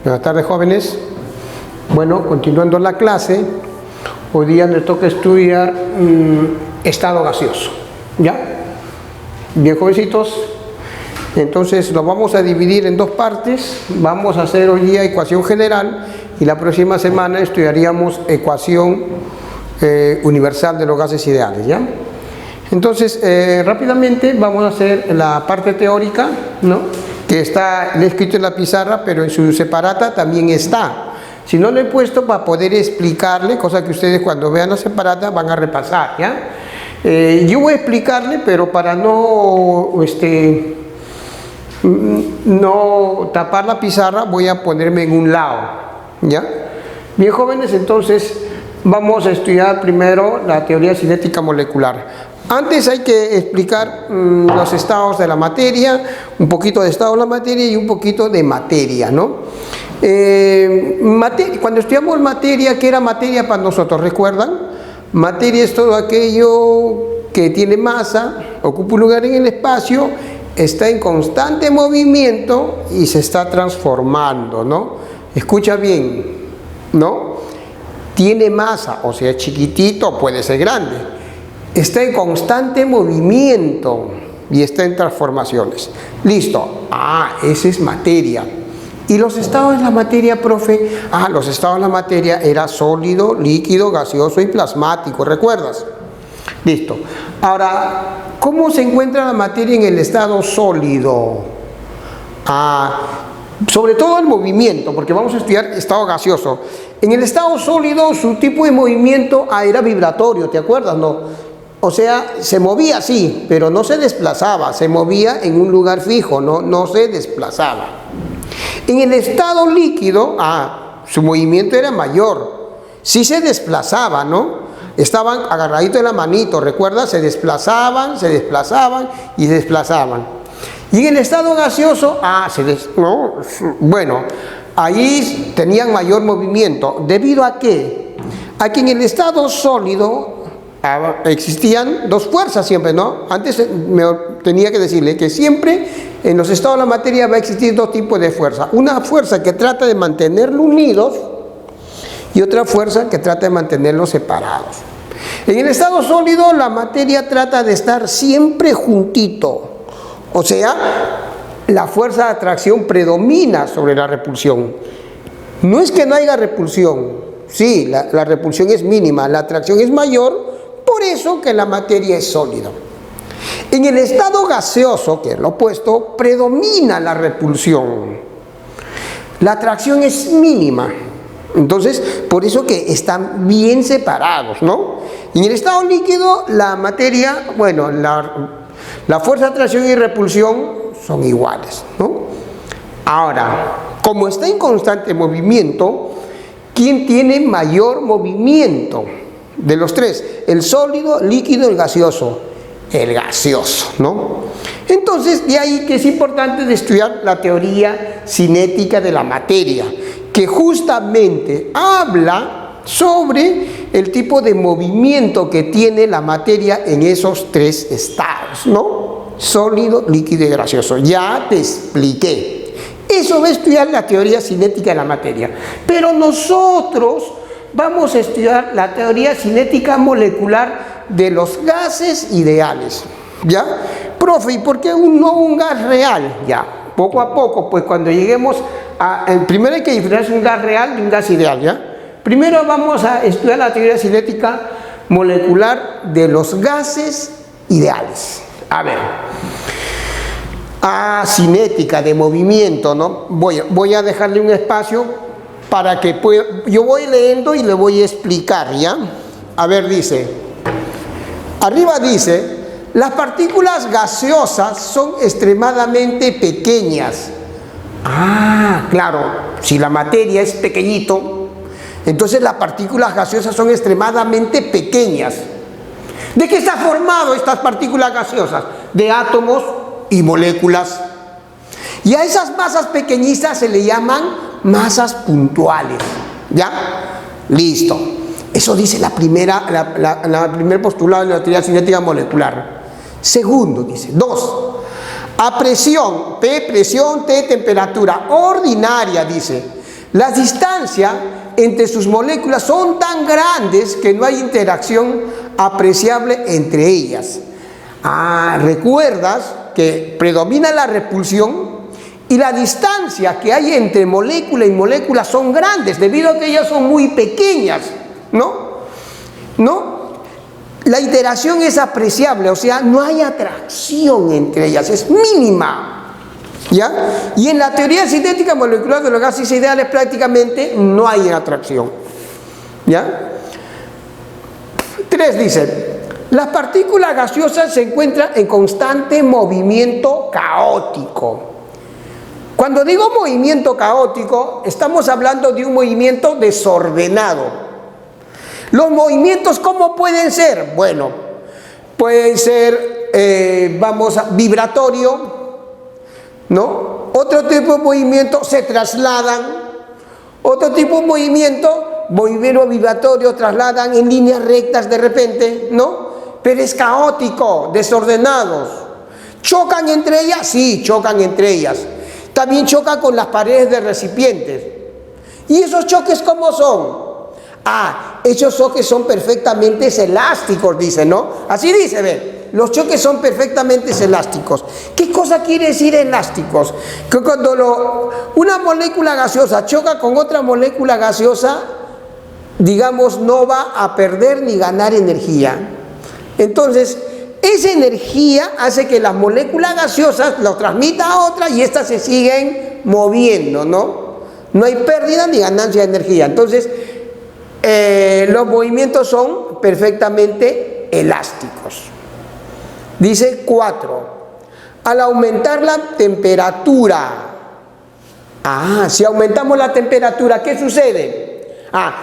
Buenas tardes, jóvenes. Bueno, continuando la clase, hoy día nos toca estudiar estado gaseoso. ¿Ya? Bien, jovencitos. Entonces lo vamos a dividir en dos partes. Vamos a hacer hoy día ecuación general y la próxima semana estudiaríamos ecuación universal de los gases ideales. ¿Ya? Entonces, rápidamente vamos a hacer la parte teórica, ¿no? Que está escrito en la pizarra, pero en su separata también está. Si no lo he puesto para poder explicarle, cosa que ustedes cuando vean la separata van a repasar, ¿ya? Yo voy a explicarle, pero para no tapar la pizarra, voy a ponerme en un lado, ¿ya? Bien, jóvenes, entonces vamos a estudiar primero la teoría cinética molecular. Antes hay que explicar los estados de la materia, un poquito de estado de la materia y un poquito de materia, ¿no? Cuando estudiamos materia, ¿qué era materia para nosotros? ¿Recuerdan? Materia es todo aquello que tiene masa, ocupa un lugar en el espacio, está en constante movimiento y se está transformando, ¿no? Escucha bien, ¿no? Tiene masa, o sea, chiquitito, puede ser grande. Está en constante movimiento y está en transformaciones. Listo. Esa es materia. ¿Y los estados de la materia, profe? Los estados de la materia era sólido, líquido, gaseoso y plasmático, ¿recuerdas? Listo. Ahora, ¿cómo se encuentra la materia en el estado sólido? Sobre todo el movimiento, porque vamos a estudiar estado gaseoso. En el estado sólido, su tipo de movimiento era vibratorio, ¿te acuerdas? No. O sea, se movía así, pero no se desplazaba, se movía en un lugar fijo, no se desplazaba. En el estado líquido, su movimiento era mayor, sí se desplazaba, ¿no? Estaban agarraditos de la manito, ¿recuerdas? Se desplazaban y se desplazaban. Y en el estado gaseoso, bueno, ahí tenían mayor movimiento. ¿Debido a qué? A que en el estado sólido existían dos fuerzas siempre, ¿no? Antes tenía que decirle que siempre en los estados de la materia va a existir dos tipos de fuerza. Una fuerza que trata de mantenerlos unidos y otra fuerza que trata de mantenerlos separados. En el estado sólido la materia trata de estar siempre juntito. O sea, la fuerza de atracción predomina sobre la repulsión. No es que no haya repulsión. Sí, la repulsión es mínima, la atracción es mayor. Por eso que la materia es sólida. En el estado gaseoso, que es lo opuesto, predomina la repulsión. La atracción es mínima. Entonces, por eso que están bien separados, ¿no? En el estado líquido, la materia, bueno, la fuerza de atracción y repulsión son iguales, ¿no? Ahora, como está en constante movimiento, ¿quién tiene mayor movimiento? De los tres, el sólido, líquido, el gaseoso. El gaseoso, ¿no? Entonces, de ahí que es importante de estudiar la teoría cinética de la materia, que justamente habla sobre el tipo de movimiento que tiene la materia en esos tres estados, ¿no? Sólido, líquido y gaseoso. Ya te expliqué. Eso va a estudiar la teoría cinética de la materia. Pero nosotros vamos a estudiar la teoría cinética molecular de los gases ideales, ¿ya? Profe, ¿y por qué no un gas real? Ya, poco a poco, pues cuando lleguemos primero hay que diferenciar un gas real de un gas ideal, ¿ya? Primero vamos a estudiar la teoría cinética molecular de los gases ideales. A ver, cinética de movimiento, ¿no? Voy a dejarle un espacio para que pueda, yo voy leyendo y le voy a explicar, ¿ya? A ver, arriba dice, las partículas gaseosas son extremadamente pequeñas. Claro, si la materia es pequeñito, entonces las partículas gaseosas son extremadamente pequeñas. ¿De qué está formado estas partículas gaseosas? De átomos y moléculas. Y a esas masas pequeñitas se le llaman masas puntuales, ¿ya? Listo. Eso dice la primer postulado de la teoría cinética molecular. Segundo, dice, 2. A presión, P presión, T temperatura ordinaria, dice. Las distancias entre sus moléculas son tan grandes que no hay interacción apreciable entre ellas. ¿Recuerdas que predomina la repulsión? Y la distancia que hay entre molécula y molécula son grandes, debido a que ellas son muy pequeñas, ¿no? La interacción es apreciable, o sea, no hay atracción entre ellas, es mínima, ¿ya? Y en la teoría cinética molecular de los gases ideales prácticamente no hay atracción, ¿ya? 3 dice, las partículas gaseosas se encuentran en constante movimiento caótico. Cuando digo movimiento caótico, estamos hablando de un movimiento desordenado. Los movimientos, ¿cómo pueden ser? Bueno, pueden ser, vibratorio, ¿no? Otro tipo de movimiento se trasladan. Otro tipo de movimiento vibratorio, trasladan en líneas rectas de repente, ¿no? Pero es caótico, desordenados. ¿Chocan entre ellas? Sí, chocan entre ellas. También choca con las paredes de recipientes. ¿Y esos choques cómo son? Esos choques son perfectamente elásticos, dice, ¿no? Así dice, ve, los choques son perfectamente elásticos. ¿Qué cosa quiere decir elásticos? Que cuando una molécula gaseosa choca con otra molécula gaseosa, digamos, no va a perder ni ganar energía. Entonces, esa energía hace que las moléculas gaseosas lo transmitan a otra y éstas se siguen moviendo, ¿no? No hay pérdida ni ganancia de energía. Entonces, los movimientos son perfectamente elásticos. Dice 4. Al aumentar la temperatura. Si aumentamos la temperatura, ¿qué sucede?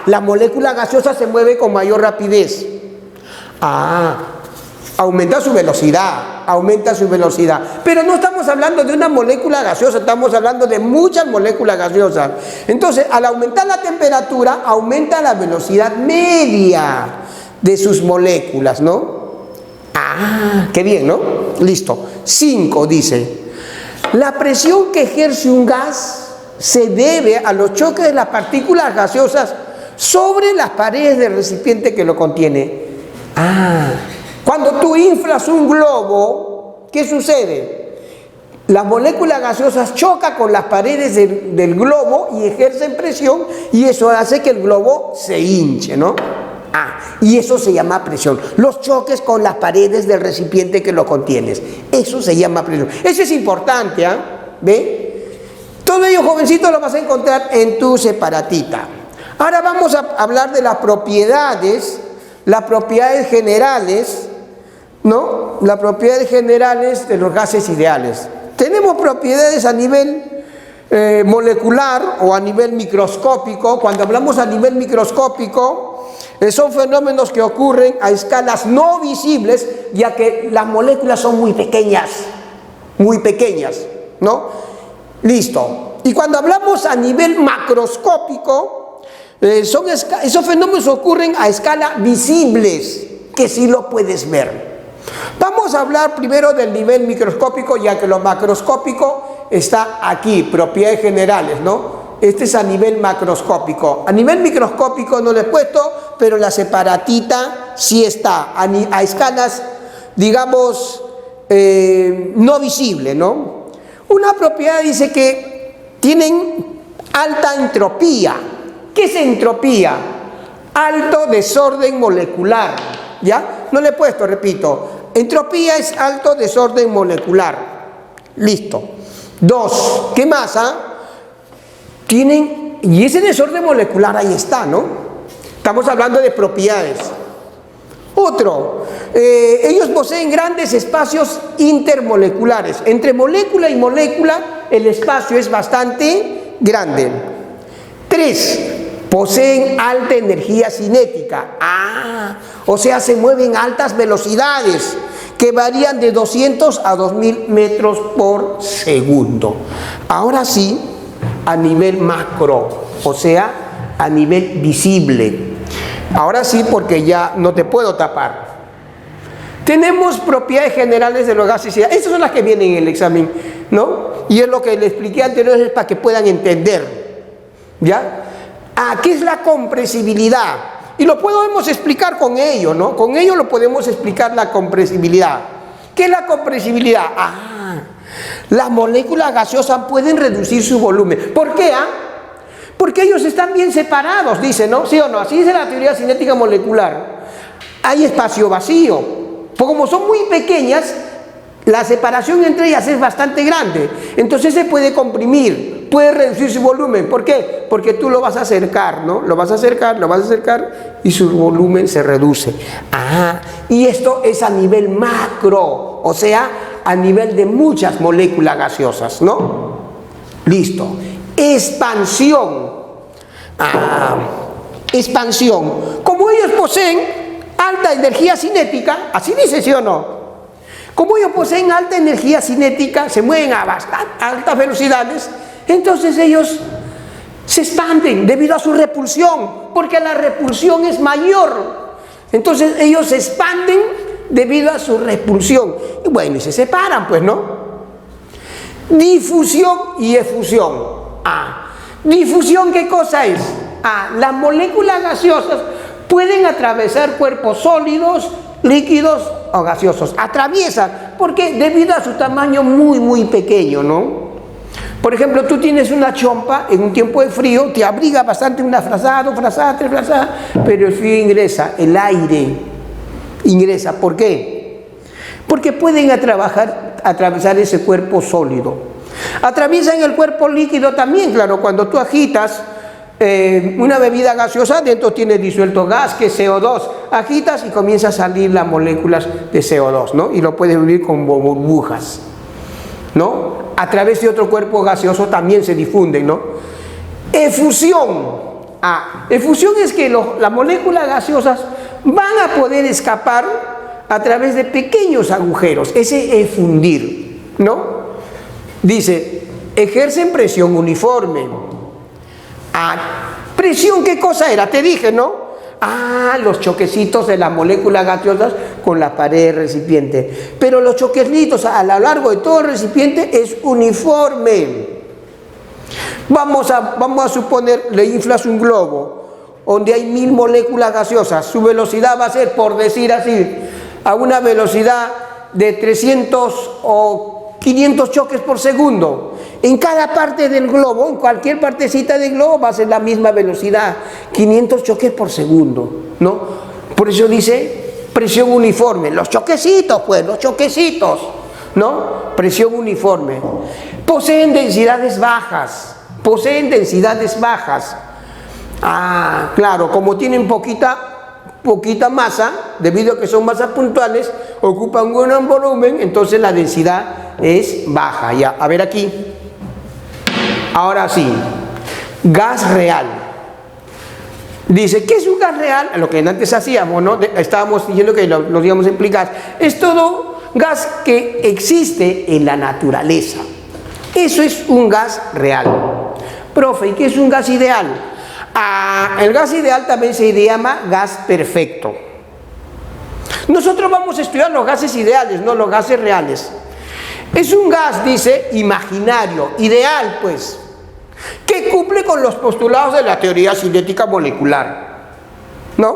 La molécula gaseosa se mueve con mayor rapidez. Aumenta su velocidad, pero no estamos hablando de una molécula gaseosa, estamos hablando de muchas moléculas gaseosas. Entonces, al aumentar la temperatura, aumenta la velocidad media de sus moléculas, ¿no? Qué bien, ¿no? Listo. 5 dice, la presión que ejerce un gas se debe a los choques de las partículas gaseosas sobre las paredes del recipiente que lo contiene. Cuando tú inflas un globo, ¿qué sucede? Las moléculas gaseosas chocan con las paredes del globo y ejercen presión, y eso hace que el globo se hinche, ¿no? Y eso se llama presión. Los choques con las paredes del recipiente que lo contienes, eso se llama presión. Eso es importante, ¿ve? Todo ello, jovencito, lo vas a encontrar en tu separatita. Ahora vamos a hablar de las propiedades generales, ¿no? Las propiedades generales de los gases ideales. Tenemos propiedades a nivel molecular o a nivel microscópico. Cuando hablamos a nivel microscópico, son fenómenos que ocurren a escalas no visibles, ya que las moléculas son muy pequeñas, ¿no? Listo. Y cuando hablamos a nivel macroscópico, esos fenómenos ocurren a escala visibles, que sí lo puedes ver. Vamos a hablar primero del nivel microscópico, ya que lo macroscópico está aquí, propiedades generales, ¿no? Este es a nivel macroscópico. A nivel microscópico no lo he puesto, pero la separatita sí está, a escalas, digamos, no visibles, ¿no? Una propiedad dice que tienen alta entropía. ¿Qué es entropía? Alto desorden molecular, ¿ya? No le he puesto, repito. Entropía es alto desorden molecular. Listo. 2. ¿Qué más? Y ese desorden molecular ahí está, ¿no? Estamos hablando de propiedades. Otro. Ellos poseen grandes espacios intermoleculares. Entre molécula y molécula el espacio es bastante grande. 3. Poseen alta energía cinética. O sea, se mueven a altas velocidades que varían de 200 a 2000 metros por segundo. Ahora sí, a nivel macro, o sea, a nivel visible. Ahora sí, porque ya no te puedo tapar. Tenemos propiedades generales de los gases ideales. Estas son las que vienen en el examen, ¿no? Y es lo que les expliqué anteriormente, es para que puedan entender. ¿Ya? ¿Qué es la compresibilidad? Y lo podemos explicar con ello, ¿no? Con ello lo podemos explicar la compresibilidad. ¿Qué es la compresibilidad? Las moléculas gaseosas pueden reducir su volumen. ¿Por qué? Porque ellos están bien separados, dice, ¿no? ¿Sí o no? Así dice la teoría cinética molecular. Hay espacio vacío. Pues como son muy pequeñas, la separación entre ellas es bastante grande. Entonces se puede comprimir, puede reducir su volumen. ¿Por qué? Porque tú lo vas a acercar, ¿no? Lo vas a acercar y su volumen se reduce. Y esto es a nivel macro, o sea, a nivel de muchas moléculas gaseosas, ¿no? Listo. Expansión. Expansión. Como ellos poseen alta energía cinética, así dice, ¿sí o no? Como ellos poseen alta energía cinética, se mueven a altas velocidades, entonces ellos se expanden debido a su repulsión, porque la repulsión es mayor. Entonces ellos se expanden debido a su repulsión. Y bueno, y se separan, pues, ¿no? Difusión y efusión. Difusión, ¿qué cosa es? Las moléculas gaseosas pueden atravesar cuerpos sólidos, líquidos o gaseosos. Atraviesan, porque debido a su tamaño muy pequeño, ¿no? Por ejemplo, tú tienes una chompa en un tiempo de frío, te abriga bastante una frazada, 2 frazadas, 3 frazadas, pero el frío ingresa, el aire ingresa. ¿Por qué? Porque pueden atravesar ese cuerpo sólido. Atraviesan el cuerpo líquido también, claro, cuando tú agitas una bebida gaseosa, dentro tiene disuelto gas, que es CO2, agitas y comienza a salir las moléculas de CO2, ¿no? Y lo puedes vivir con burbujas, ¿no? A través de otro cuerpo gaseoso también se difunden, ¿no? Efusión. Efusión es que las moléculas gaseosas van a poder escapar a través de pequeños agujeros, ese efundir, ¿no? Dice, ejercen presión uniforme. Presión, ¿qué cosa era? Te dije, ¿no? Los choquecitos de las moléculas gaseosas con la pared del recipiente. Pero los choquecitos a lo largo de todo el recipiente es uniforme. Vamos a suponer, le inflas un globo donde hay 1000 moléculas gaseosas. Su velocidad va a ser, por decir así, a una velocidad de 300 o 500 choques por segundo. En cada parte del globo, en cualquier partecita del globo va a ser la misma velocidad, 500 choques por segundo, ¿no? Por eso dice presión uniforme. Los choquecitos, pues, los choquecitos, ¿no? Presión uniforme. Poseen densidades bajas. Claro, como tienen poquita masa, debido a que son masas puntuales, ocupan un gran volumen, entonces la densidad es baja. Ya, a ver aquí. Ahora sí, gas real. Dice, ¿qué es un gas real? Lo que antes hacíamos, ¿no? Estábamos diciendo que lo íbamos a explicar. Es todo gas que existe en la naturaleza. Eso es un gas real. Profe, ¿y qué es un gas ideal? El gas ideal también se llama gas perfecto. Nosotros vamos a estudiar los gases ideales, no los gases reales. Es un gas, dice, imaginario, ideal, pues, que cumple con los postulados de la teoría cinética molecular, ¿no?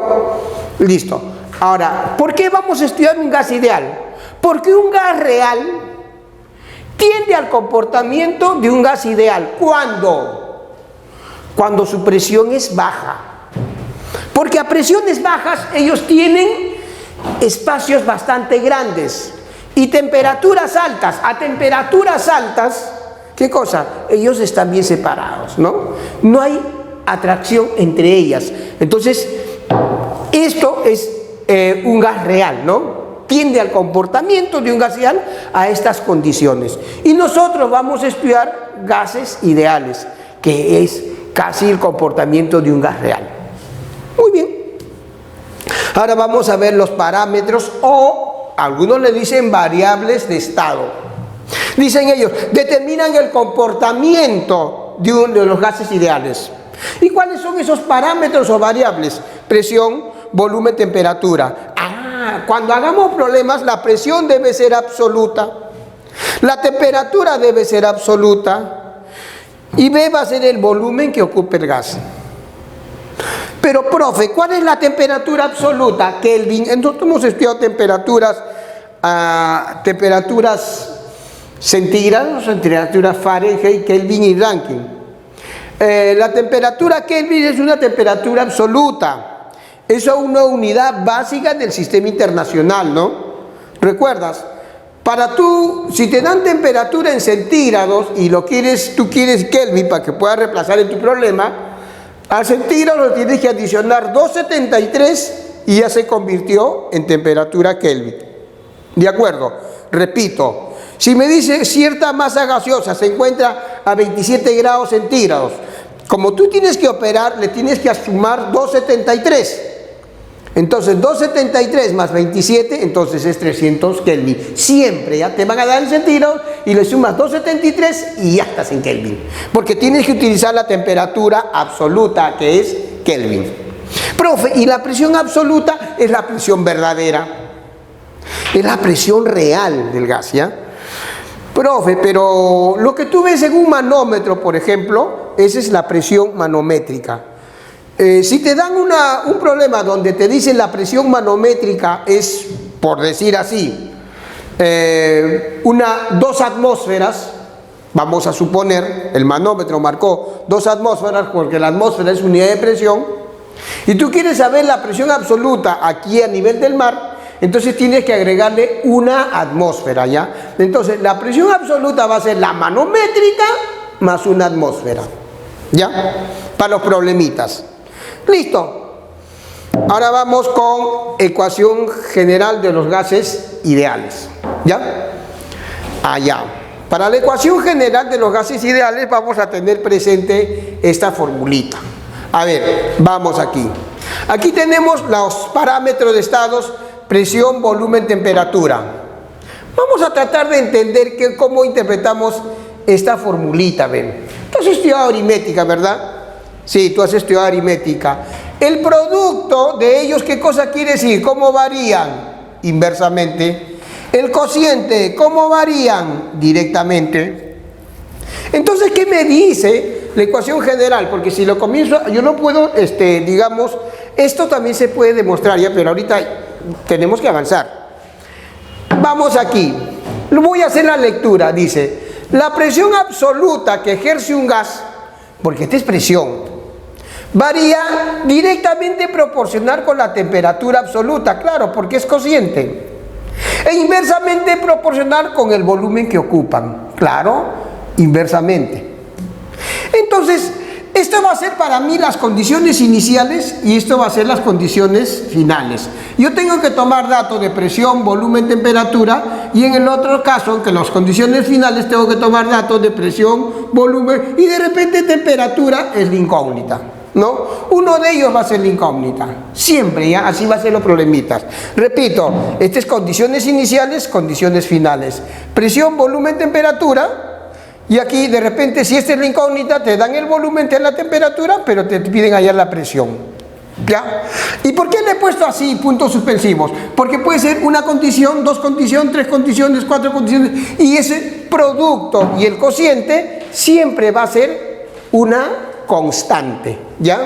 Listo. Ahora, ¿por qué vamos a estudiar un gas ideal? Porque un gas real tiende al comportamiento de un gas ideal. ¿Cuándo? Cuando su presión es baja. Porque a presiones bajas ellos tienen espacios bastante grandes y temperaturas altas. A temperaturas altas, ¿qué cosa? Ellos están bien separados, ¿no? No hay atracción entre ellas. Entonces, esto es un gas real, ¿no? Tiende al comportamiento de un gas ideal a estas condiciones. Y nosotros vamos a estudiar gases ideales, que es casi el comportamiento de un gas real. Muy bien. Ahora vamos a ver los parámetros, o algunos le dicen variables de estado. Dicen ellos, determinan el comportamiento de los gases ideales. ¿Y cuáles son esos parámetros o variables? Presión, volumen, temperatura. Cuando hagamos problemas, la presión debe ser absoluta, la temperatura debe ser absoluta Y B va a ser el volumen que ocupa el gas. Pero, profe, ¿cuál es la temperatura absoluta? Kelvin. Entonces hemos estudiado temperaturas centígrados, temperaturas Fahrenheit, Kelvin y Rankine. La temperatura Kelvin es una temperatura absoluta. Es una unidad básica del sistema internacional, ¿no? ¿Recuerdas? Si te dan temperatura en centígrados y tú quieres Kelvin para que puedas reemplazar en tu problema, al centígrado tienes que adicionar 273 y ya se convirtió en temperatura Kelvin. ¿De acuerdo? Repito, si me dice cierta masa gaseosa se encuentra a 27 grados centígrados, como tú tienes que operar, le tienes que sumar 273. Entonces 273 más 27, entonces es 300 Kelvin. Siempre ya te van a dar el centígrados y le sumas 273 y ya estás en Kelvin. Porque tienes que utilizar la temperatura absoluta, que es Kelvin. Profe, ¿y la presión absoluta? Es la presión verdadera. Es la presión real del gas, ¿ya? Profe, pero lo que tú ves en un manómetro, por ejemplo, esa es la presión manométrica. Si te dan un problema donde te dicen la presión manométrica es, por decir así, 2 atmósferas, vamos a suponer, el manómetro marcó 2 atmósferas porque la atmósfera es unidad de presión, y tú quieres saber la presión absoluta aquí a nivel del mar, entonces tienes que agregarle una atmósfera, ¿ya? Entonces la presión absoluta va a ser la manométrica más una atmósfera, ¿ya? Para los problemitas. Listo. Ahora vamos con ecuación general de los gases ideales, ¿ya? Allá. Para la ecuación general de los gases ideales vamos a tener presente esta formulita. A ver, vamos aquí. Aquí tenemos los parámetros de estados: presión, volumen, temperatura. Vamos a tratar de entender cómo interpretamos esta formulita, ven. Tú has estudiado aritmética, ¿verdad? Sí, tú has estudiado aritmética. El producto de ellos, ¿qué cosa quiere decir? ¿Cómo varían? Inversamente. El cociente, ¿cómo varían? Directamente. Entonces, ¿qué me dice la ecuación general? Porque si lo comienzo, yo no puedo, digamos, esto también se puede demostrar ya, pero ahorita tenemos que avanzar. Vamos aquí. Voy a hacer la lectura. Dice, la presión absoluta que ejerce un gas, porque esta es presión, varía directamente proporcional con la temperatura absoluta, claro, porque es cociente, e inversamente proporcional con el volumen que ocupan, claro, inversamente. Entonces, esto va a ser para mí las condiciones iniciales y esto va a ser las condiciones finales. Yo tengo que tomar datos de presión, volumen, temperatura, y en el otro caso, que las condiciones finales, tengo que tomar datos de presión, volumen, y de repente temperatura es la incógnita, ¿no? Uno de ellos va a ser la incógnita, siempre, ¿ya? Así va a ser los problemitas. Repito, estas condiciones iniciales, condiciones finales. Presión, volumen, temperatura. Y aquí de repente, si esta es la incógnita, te dan el volumen, te dan la temperatura, pero te piden hallar la presión, ¿ya? ¿Y por qué le he puesto así puntos suspensivos? Porque puede ser una condición, 2 condiciones, 3 condiciones, 4 condiciones, y ese producto y el cociente siempre va a ser una constante, ¿ya?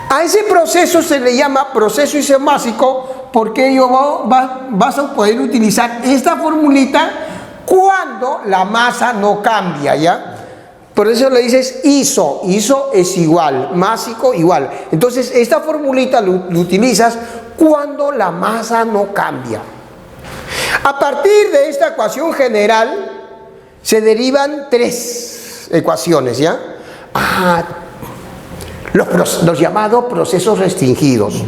A ese proceso se le llama proceso isomásico, porque vas a poder utilizar esta formulita cuando la masa no cambia, ¿ya? Por eso le dices iso es igual, másico igual. Entonces esta formulita lo utilizas cuando la masa no cambia. A partir de esta ecuación general se derivan 3 ecuaciones, ¿ya? Los llamados procesos restringidos.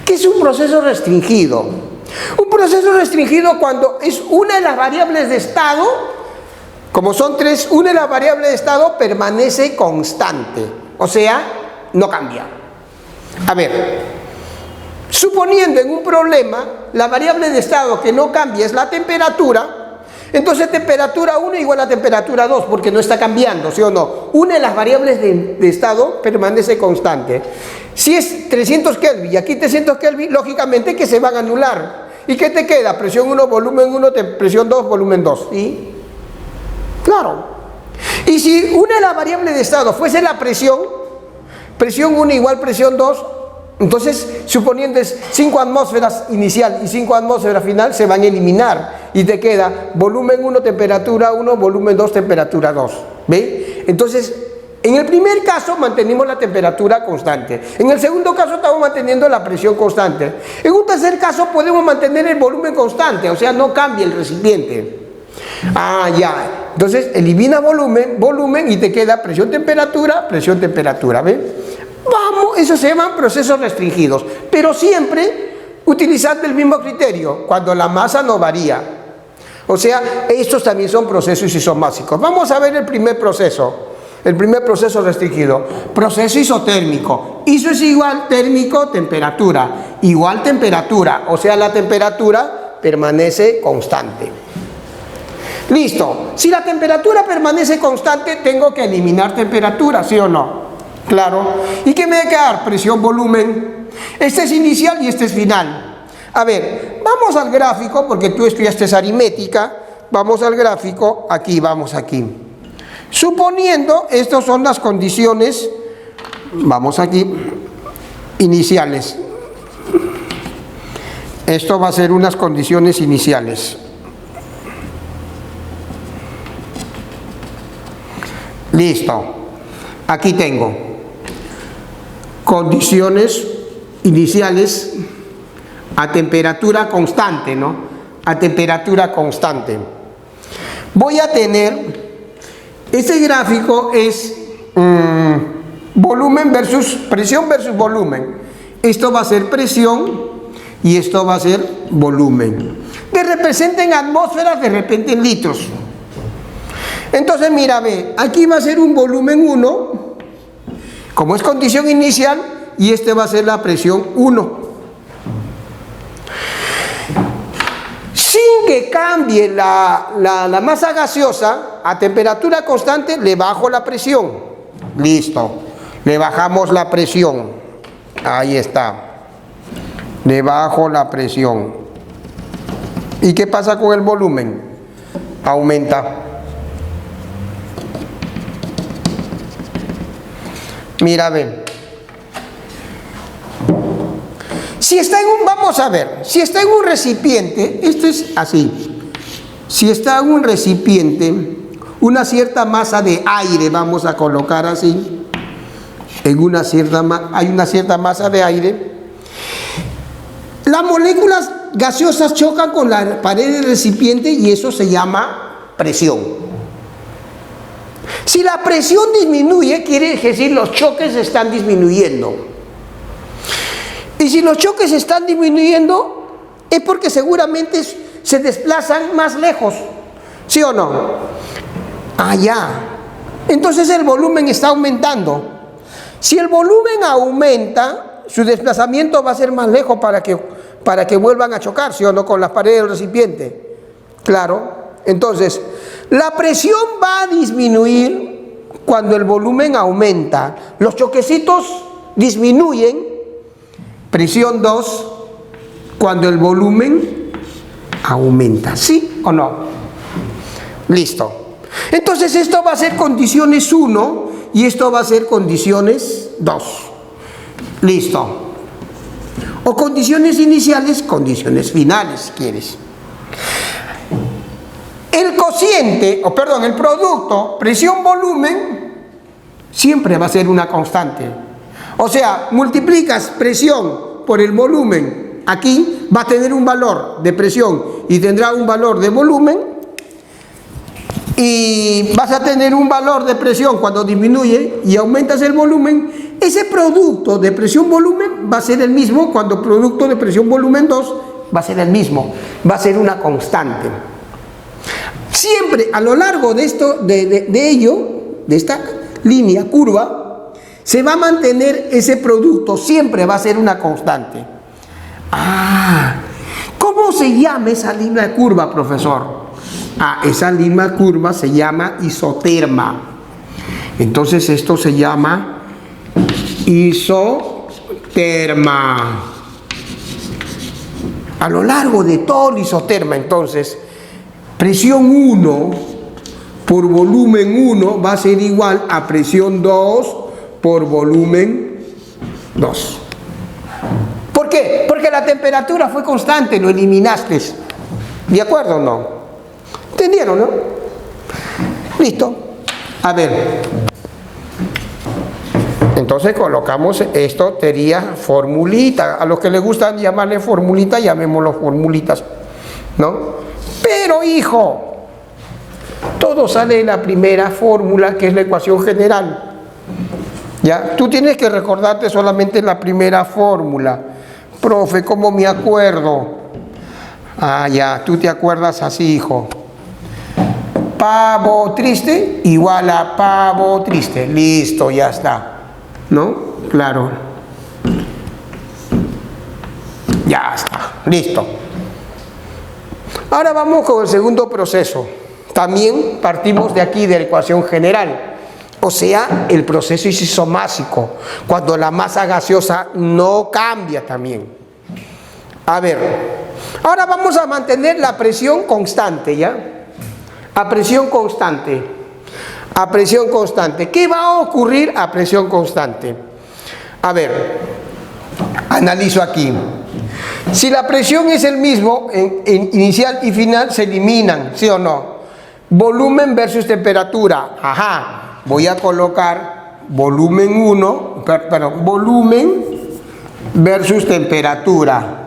¿Qué es un proceso restringido? Un proceso restringido cuando es una de las variables de estado, como son 3, una de las variables de estado permanece constante, o sea, no cambia. A ver, suponiendo en un problema la variable de estado que no cambia es la temperatura, entonces temperatura 1 igual a temperatura 2, porque no está cambiando, ¿sí o no? Una de las variables de estado permanece constante. Si es 300 Kelvin y aquí 300 Kelvin, lógicamente que se van a anular. ¿Y qué te queda? Presión 1, volumen 1, presión 2, volumen 2. ¿Sí? Claro. Y si una de las variables de estado fuese la presión, presión 1 igual presión 2, entonces, suponiendo es 5 atmósferas inicial y 5 atmósferas final, se van a eliminar y te queda volumen 1, temperatura 1, volumen 2, temperatura 2. ¿Ve? Entonces, en el primer caso mantenemos la temperatura constante. En el segundo caso estamos manteniendo la presión constante. En un tercer caso podemos mantener el volumen constante, o sea, no cambia el recipiente. Ah, ya. Entonces, elimina volumen, volumen y te queda presión, temperatura, ¿ve? Vamos, eso se llaman procesos restringidos, pero siempre utilizando el mismo criterio, cuando la masa no varía. O sea, estos también son procesos isomáxicos. Vamos a ver el primer proceso restringido, proceso isotérmico. Iso es igual térmico, temperatura, igual temperatura, o sea, la temperatura permanece constante. Listo, si la temperatura permanece constante, tengo que eliminar temperatura, ¿sí o no? Claro. ¿Y qué me debe quedar? Presión, volumen. Este es inicial y este es final. A ver, vamos al gráfico, porque tú estudiaste aritmética. Vamos al gráfico, aquí, vamos aquí. Suponiendo, estas son las condiciones, vamos aquí, iniciales. Esto va a ser unas condiciones iniciales. Listo. Aquí tengo condiciones iniciales a temperatura constante, ¿no? A temperatura constante. Voy a tener, este gráfico es volumen versus presión versus volumen. Esto va a ser presión y esto va a ser volumen. De repente en atmósferas, de repente en litros. Entonces, mira, ve, aquí va a ser un volumen 1, como es condición inicial, y este va a ser la presión 1. Sin que cambie la masa gaseosa, a temperatura constante, le bajo la presión. Listo. Le bajamos la presión. Ahí está. Le bajo la presión. ¿Y qué pasa con el volumen? Aumenta. Mira, ven. Si está en un, vamos a ver, si está en un recipiente, esto es así. Si está en un recipiente, una cierta masa de aire, vamos a colocar así, hay una cierta masa de aire, las moléculas gaseosas chocan con la pared del recipiente y eso se llama presión. Si la presión disminuye, quiere decir los choques están disminuyendo. Y si los choques están disminuyendo, es porque seguramente se desplazan más lejos. ¿Sí o no? Ah, ya. Entonces el volumen está aumentando. Si el volumen aumenta, su desplazamiento va a ser más lejos para que vuelvan a chocar, ¿sí o no? Con las paredes del recipiente. Claro. Entonces, la presión va a disminuir cuando el volumen aumenta. Los choquecitos disminuyen, presión 2, cuando el volumen aumenta. ¿Sí o no? Listo. Entonces, esto va a ser condiciones 1 y esto va a ser condiciones 2. Listo. O condiciones iniciales, condiciones finales, si quieres. El cociente, el producto, presión-volumen, siempre va a ser una constante. O sea, multiplicas presión por el volumen, aquí va a tener un valor de presión y tendrá un valor de volumen, y vas a tener un valor de presión cuando disminuye y aumentas el volumen. Ese producto de presión-volumen va a ser el mismo cuando el producto de presión-volumen 2 va a ser el mismo, va a ser una constante. Siempre a lo largo de esto, de esta línea curva, se va a mantener ese producto, siempre va a ser una constante. Ah, ¿cómo se llama esa línea curva, profesor? Ah, esa línea curva se llama isoterma. Entonces esto se llama isoterma. A lo largo de todo el isoterma, entonces, presión 1 por volumen 1 va a ser igual a presión 2 por volumen 2. ¿Por qué? Porque la temperatura fue constante, lo eliminaste. ¿De acuerdo o no? ¿Entendieron, no? Listo. A ver. Entonces colocamos esto, sería formulita. A los que les gustan llamarle formulita, llamémoslo formulitas, ¿no? Pero, hijo, todo sale de la primera fórmula, que es la ecuación general. ¿Ya? Tú tienes que recordarte solamente la primera fórmula. Profe, ¿cómo me acuerdo? Ah, ya, tú te acuerdas así, hijo. Pavo triste igual a pavo triste. Listo, ya está. ¿No? Claro. Ya está. Listo. Ahora vamos con el segundo proceso. También partimos de aquí, de la ecuación general. O sea, el proceso isomásico, cuando la masa gaseosa no cambia también. A ver, ahora vamos a mantener la presión constante, ¿ya? A presión constante. A presión constante. ¿Qué va a ocurrir a presión constante? A ver, analizo aquí. Si la presión es el mismo, en inicial y final se eliminan, ¿sí o no? Volumen versus temperatura. Ajá. Voy a colocar volumen 1, perdón, volumen versus temperatura.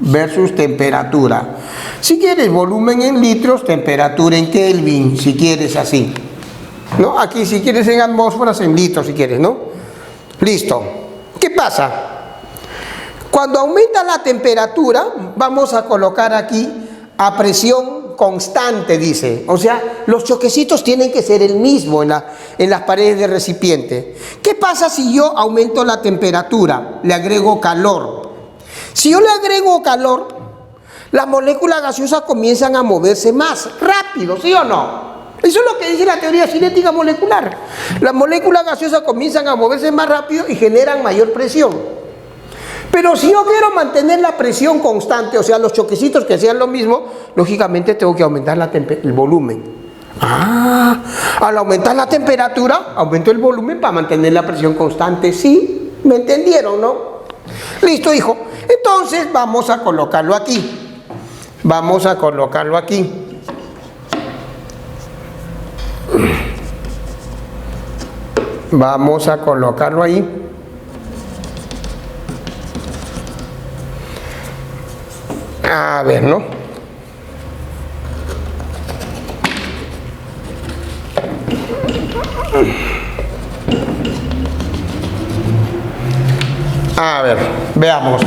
Versus temperatura. Si quieres volumen en litros, temperatura en Kelvin, si quieres así. ¿No? Aquí si quieres en atmósferas, en litros si quieres, ¿no? Listo. ¿Qué pasa? Cuando aumenta la temperatura, vamos a colocar aquí a presión constante, dice. O sea, los choquecitos tienen que ser el mismo en las paredes del recipiente. ¿Qué pasa si yo aumento la temperatura? Le agrego calor. Si yo le agrego calor, las moléculas gaseosas comienzan a moverse más rápido, ¿sí o no? Eso es lo que dice la teoría cinética molecular. Las moléculas gaseosas comienzan a moverse más rápido y generan mayor presión. Pero si yo quiero mantener la presión constante, o sea, los choquecitos que sean lo mismo, lógicamente tengo que aumentar el volumen. Ah, al aumentar la temperatura, aumento el volumen para mantener la presión constante. ¿Sí? ¿Me entendieron, no? Listo, hijo. Entonces vamos a colocarlo aquí. Vamos a colocarlo aquí. Vamos a colocarlo ahí. A ver, ¿no? A ver, veamos.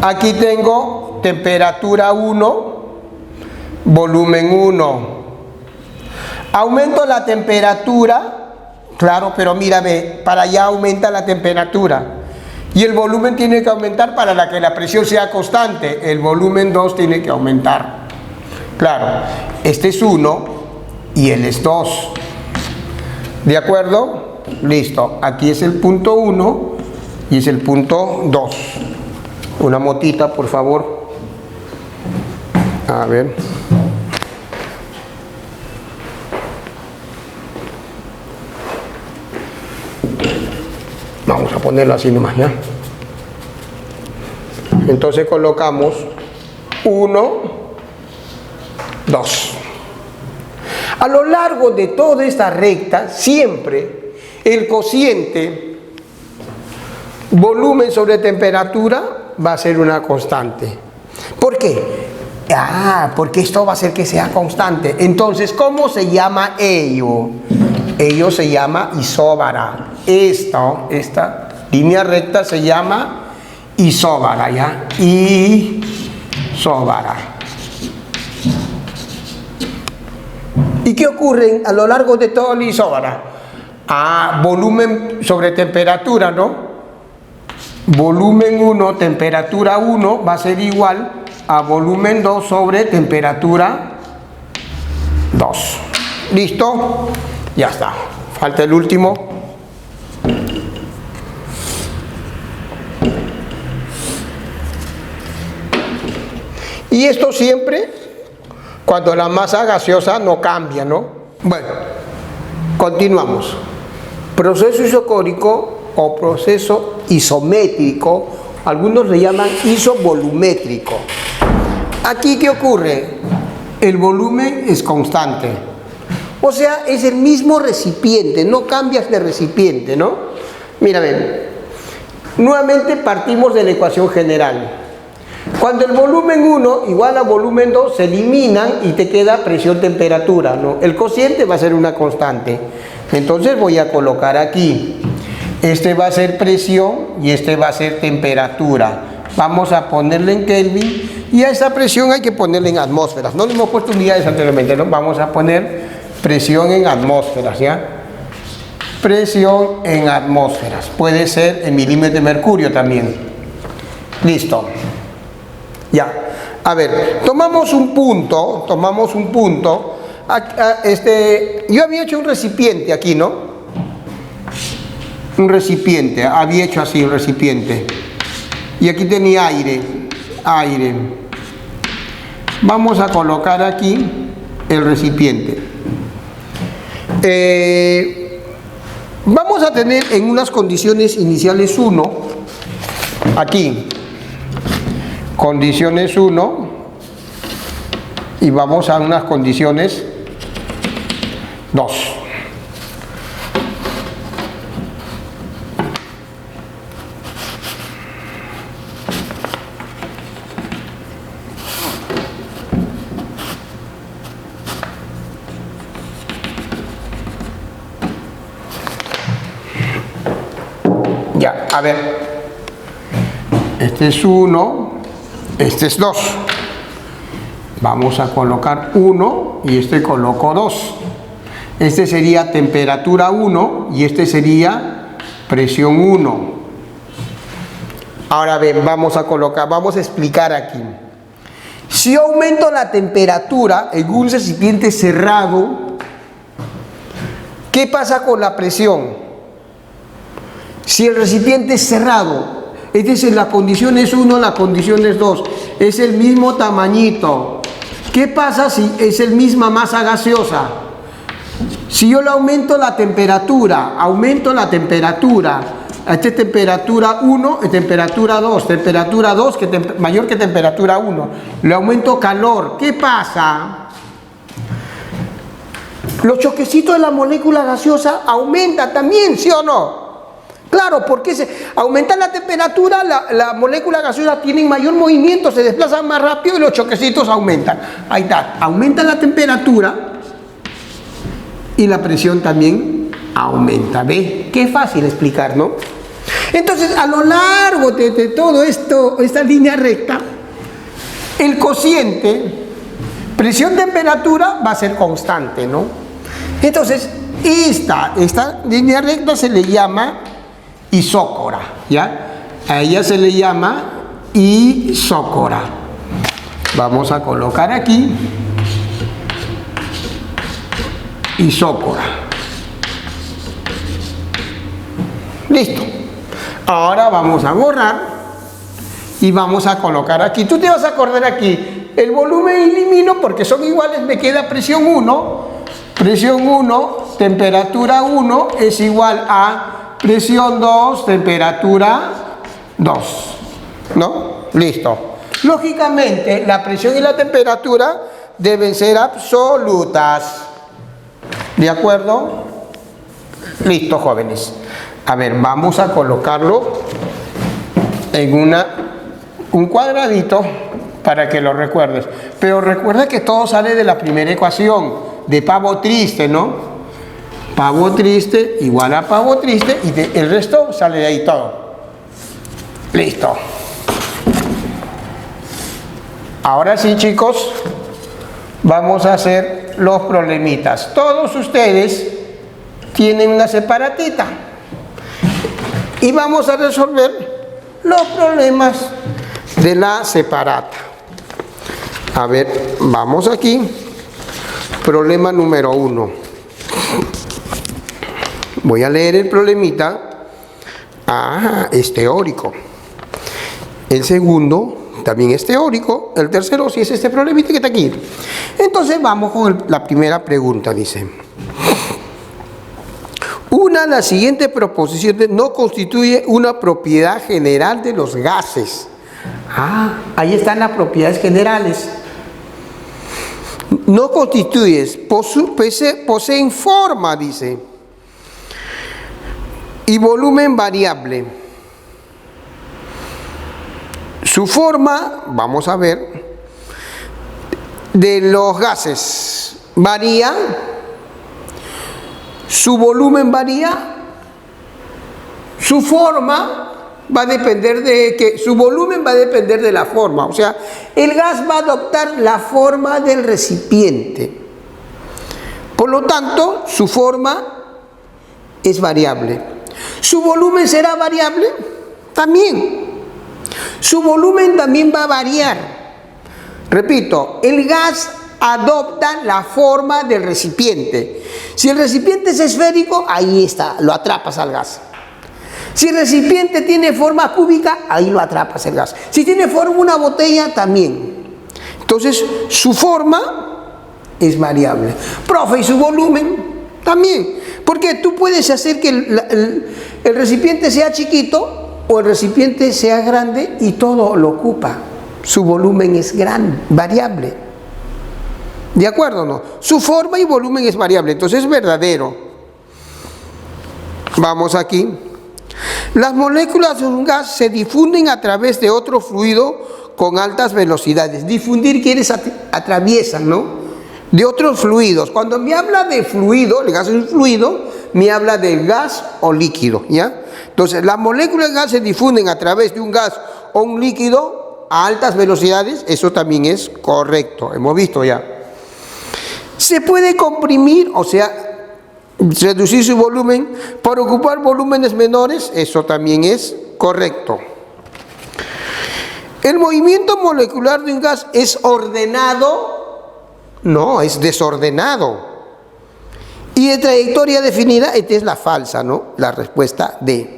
Aquí tengo temperatura 1, volumen 1. Aumento la temperatura, claro, pero mírame, para allá aumenta la temperatura. Y el volumen tiene que aumentar para que la presión sea constante. El volumen 2 tiene que aumentar. Claro, este es 1 y él es 2. ¿De acuerdo? Listo. Aquí es el punto 1 y es el punto 2. Una motita, por favor. A ver. Vamos a ponerlo así nomás, ¿ya? Entonces colocamos 1, 2. A lo largo de toda esta recta, siempre el cociente volumen sobre temperatura va a ser una constante. ¿Por qué? Porque esto va a hacer que sea constante. Entonces, ¿cómo se llama ello? Ello se llama isóbara. Esta línea recta se llama isóbara, ¿ya? Isóbara. ¿Y qué ocurre a lo largo de toda la isóbara? Volumen sobre temperatura, ¿no? Volumen 1, temperatura 1 va a ser igual a volumen 2 sobre temperatura 2. ¿Listo? Ya está. Falta el último. Y esto siempre cuando la masa gaseosa no cambia, ¿no? Bueno, continuamos. Proceso isocórico o proceso isométrico, algunos le llaman isovolumétrico. Aquí, ¿qué ocurre? El volumen es constante. O sea, es el mismo recipiente, no cambias de recipiente, ¿no? Mira, ven. Nuevamente partimos de la ecuación general. Cuando el volumen 1 igual a volumen 2 se eliminan y te queda presión-temperatura, ¿no? El cociente va a ser una constante. Entonces voy a colocar aquí. Este va a ser presión y este va a ser temperatura. Vamos a ponerle en Kelvin y a esa presión hay que ponerle en atmósferas. No le hemos puesto unidades anteriormente, ¿no? Vamos a poner presión en atmósferas, ¿ya? Presión en atmósferas. Puede ser en milímetros de mercurio también. Listo. Ya. A ver, tomamos un punto. Yo había hecho un recipiente aquí, ¿no? Un recipiente. Había hecho así un recipiente. Y aquí tenía aire. Vamos a colocar aquí el recipiente. Vamos a tener en unas condiciones iniciales 1, aquí, condiciones 1, y vamos a unas condiciones 2. Ya, a ver, este es 1, este es 2. Vamos a colocar 1 y este coloco 2. Este sería temperatura 1 y este sería presión 1. Ahora ven, vamos a explicar aquí. Si yo aumento la temperatura en un recipiente cerrado, ¿qué pasa con la presión? Si el recipiente es cerrado, es decir, la condición es 1, la condición es 2, es el mismo tamañito. ¿Qué pasa si es el misma masa gaseosa? Si yo le aumento la temperatura, esta es temperatura 1, temperatura 2, mayor que temperatura 1, le aumento calor, ¿qué pasa? Los choquecitos de la molécula gaseosa aumentan también, ¿sí o no? Claro, porque aumenta la temperatura, la molécula gaseosa tiene mayor movimiento, se desplazan más rápido y los choquecitos aumentan. Ahí está, aumenta la temperatura y la presión también aumenta. ¿Ve? Qué fácil explicar, ¿no? Entonces, a lo largo de todo esto, esta línea recta, el cociente presión-temperatura va a ser constante, ¿no? Entonces, esta línea recta se le llama isócora, ¿ya? A ella se le llama isócora. Vamos a colocar aquí isócora. Listo. Ahora vamos a borrar y vamos a colocar aquí. Tú te vas a acordar aquí el volumen elimino porque son iguales, me queda presión 1. Presión 1, temperatura 1 es igual a presión 2, temperatura 2, ¿no? Listo. Lógicamente, la presión y la temperatura deben ser absolutas. ¿De acuerdo? Listo, jóvenes. A ver, vamos a colocarlo en un cuadradito para que lo recuerdes. Pero recuerda que todo sale de la primera ecuación, de pavo triste, ¿no? Pavo triste igual a pavo triste y el resto sale de ahí todo. Listo. Ahora sí, chicos, vamos a hacer los problemitas. Todos ustedes tienen una separatita y vamos a resolver los problemas de la separata. A ver, vamos aquí. Problema número 1. Voy a leer el problemita. Es teórico. El segundo también es teórico. El tercero sí es este problemita que está aquí. Entonces vamos con la primera pregunta. Dice: Ninguna de las siguientes proposiciones no constituye una propiedad general de los gases. Ahí están las propiedades generales. No constituye, poseen forma, dice, y volumen variable. Su forma, vamos a ver, de los gases varía, su volumen varía, su forma va a depender de que su volumen va a depender de la forma, o sea, el gas va a adoptar la forma del recipiente. Por lo tanto, su forma es variable. ¿Su volumen será variable? También. Su volumen también va a variar. Repito, el gas adopta la forma del recipiente. Si el recipiente es esférico, ahí está, lo atrapas al gas. Si el recipiente tiene forma cúbica, ahí lo atrapas el gas. Si tiene forma una botella, también. Entonces, su forma es variable. Profe, ¿y su volumen? También. Porque tú puedes hacer que el recipiente sea chiquito o el recipiente sea grande y todo lo ocupa. Su volumen es variable. ¿De acuerdo o no? Su forma y volumen es variable, entonces es verdadero. Vamos aquí. Las moléculas de un gas se difunden a través de otro fluido con altas velocidades. Difundir quiere decir atraviesan, ¿no? De otros fluidos. Cuando me habla de fluido, el gas es un fluido, me habla del gas o líquido, ¿ya? Entonces, las moléculas de gas se difunden a través de un gas o un líquido a altas velocidades, eso también es correcto, hemos visto ya. Se puede comprimir, o sea, reducir su volumen para ocupar volúmenes menores, eso también es correcto. ¿El movimiento molecular de un gas es ordenado? No, es desordenado. ¿Y de trayectoria definida? Esta es la falsa, ¿no? La respuesta D.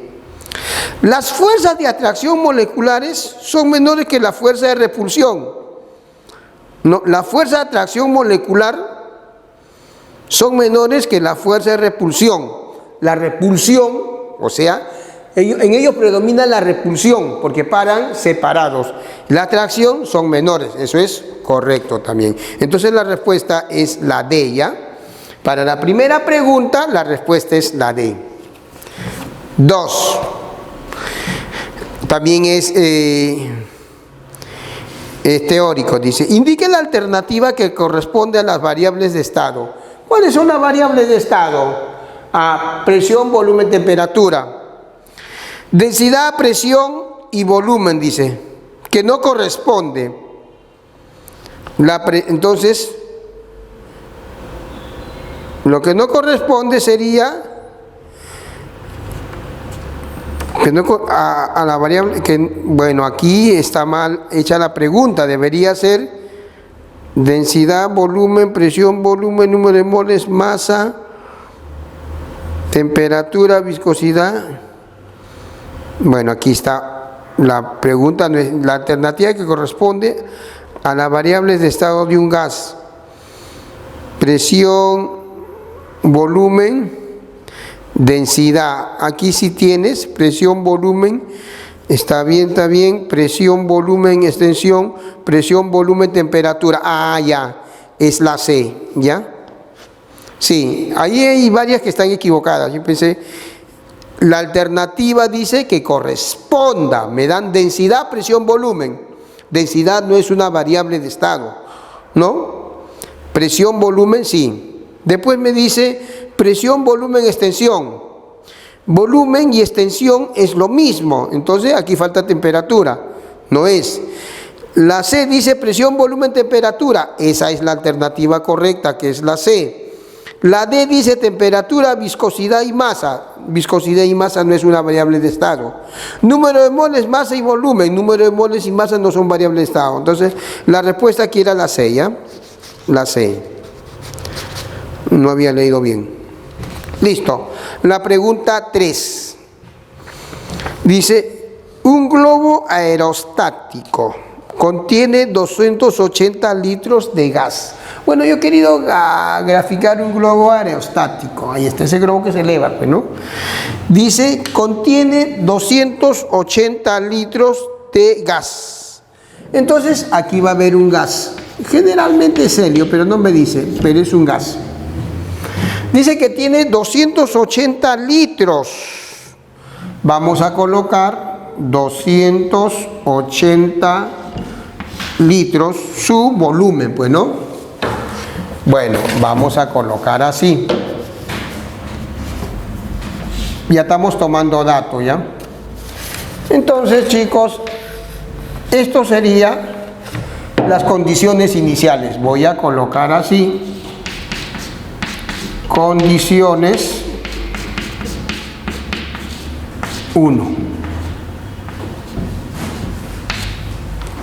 Las fuerzas de atracción moleculares son menores que la fuerza de repulsión. No, la fuerza de atracción molecular son menores que la fuerza de repulsión. La repulsión, o sea, en ellos predomina la repulsión porque paran separados. La atracción son menores, eso es correcto también. Entonces la respuesta es la D, ¿ya? Para la primera pregunta, la respuesta es la D. 2. También es teórico, dice. Indique la alternativa que corresponde a las variables de estado. ¿Cuáles son las variables de estado? Presión, volumen, temperatura. Densidad, presión y volumen, dice, que no corresponde. Entonces, lo que no corresponde sería a la variable, bueno, aquí está mal hecha la pregunta, debería ser densidad, volumen, presión, volumen, número de moles, masa, temperatura, viscosidad. Bueno, aquí está la pregunta, la alternativa que corresponde a las variables de estado de un gas. Presión, volumen, densidad. Aquí sí tienes presión, volumen, está bien, presión, volumen, extensión, presión, volumen, temperatura. Ya, es la C, ¿ya? Sí, ahí hay varias que están equivocadas. Yo pensé, la alternativa dice que corresponda, me dan densidad, presión, volumen. Densidad no es una variable de estado, ¿no? Presión, volumen, sí. Después me dice presión, volumen, extensión. Volumen y extensión es lo mismo, entonces aquí falta temperatura, no es. La C dice presión, volumen, temperatura, esa es la alternativa correcta, que es la C. La D dice temperatura, viscosidad y masa. Viscosidad y masa no es una variable de estado. Número de moles, masa y volumen. Número de moles y masa no son variables de estado. Entonces, la respuesta aquí era la C, ¿ya? La C. No había leído bien. Listo. La pregunta 3. Dice, un globo aerostático contiene 280 litros de gas. Bueno, yo he querido graficar un globo aerostático. Ahí está ese globo que se eleva, pues, ¿no? Dice, contiene 280 litros de gas. Entonces, aquí va a haber un gas. Generalmente es helio, pero no me dice, pero es un gas. Dice que tiene 280 litros. Vamos a colocar 280 litros, su volumen, pues, ¿no? Bueno, vamos a colocar así. Ya estamos tomando datos, ¿ya? Entonces, chicos, esto sería las condiciones iniciales. Voy a colocar así. Condiciones 1.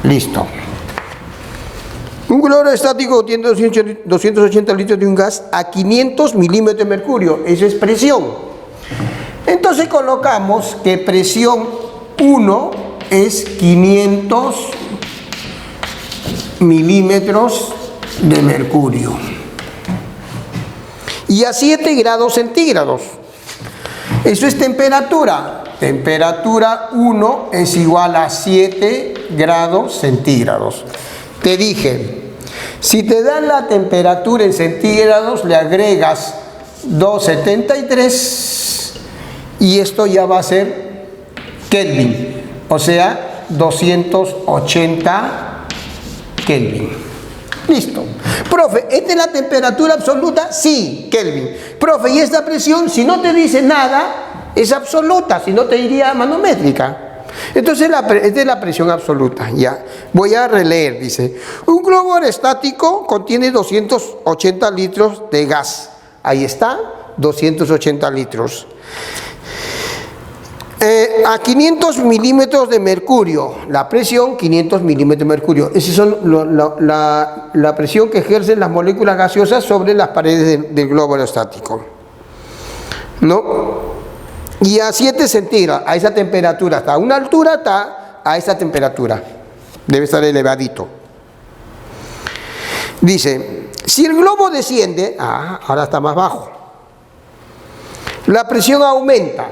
Listo. Un globo estático tiene 280 litros de un gas a 500 milímetros de mercurio. Esa es presión. Entonces colocamos que presión 1 es 500 milímetros de mercurio. Y a 7 grados centígrados. Eso es temperatura. Temperatura 1 es igual a 7 grados centígrados. Te dije, si te dan la temperatura en centígrados, le agregas 273 y esto ya va a ser Kelvin, o sea, 280 Kelvin. Listo. Profe, ¿esta es la temperatura absoluta? Sí, Kelvin. Profe, ¿y esta presión? Si no te dice nada, es absoluta, si no te diría manométrica. Entonces, esta es la presión absoluta. Ya. Voy a releer, dice. Un globo aerostático contiene 280 litros de gas. Ahí está, 280 litros. A 500 milímetros de mercurio, la presión 500 milímetros de mercurio. Esa es la presión que ejercen las moléculas gaseosas sobre las paredes del globo aerostático, ¿no? Y a 7 centígrados, a esa temperatura, hasta una altura está a esa temperatura, debe estar elevadito. Dice, si el globo desciende, ahora está más bajo, la presión aumenta.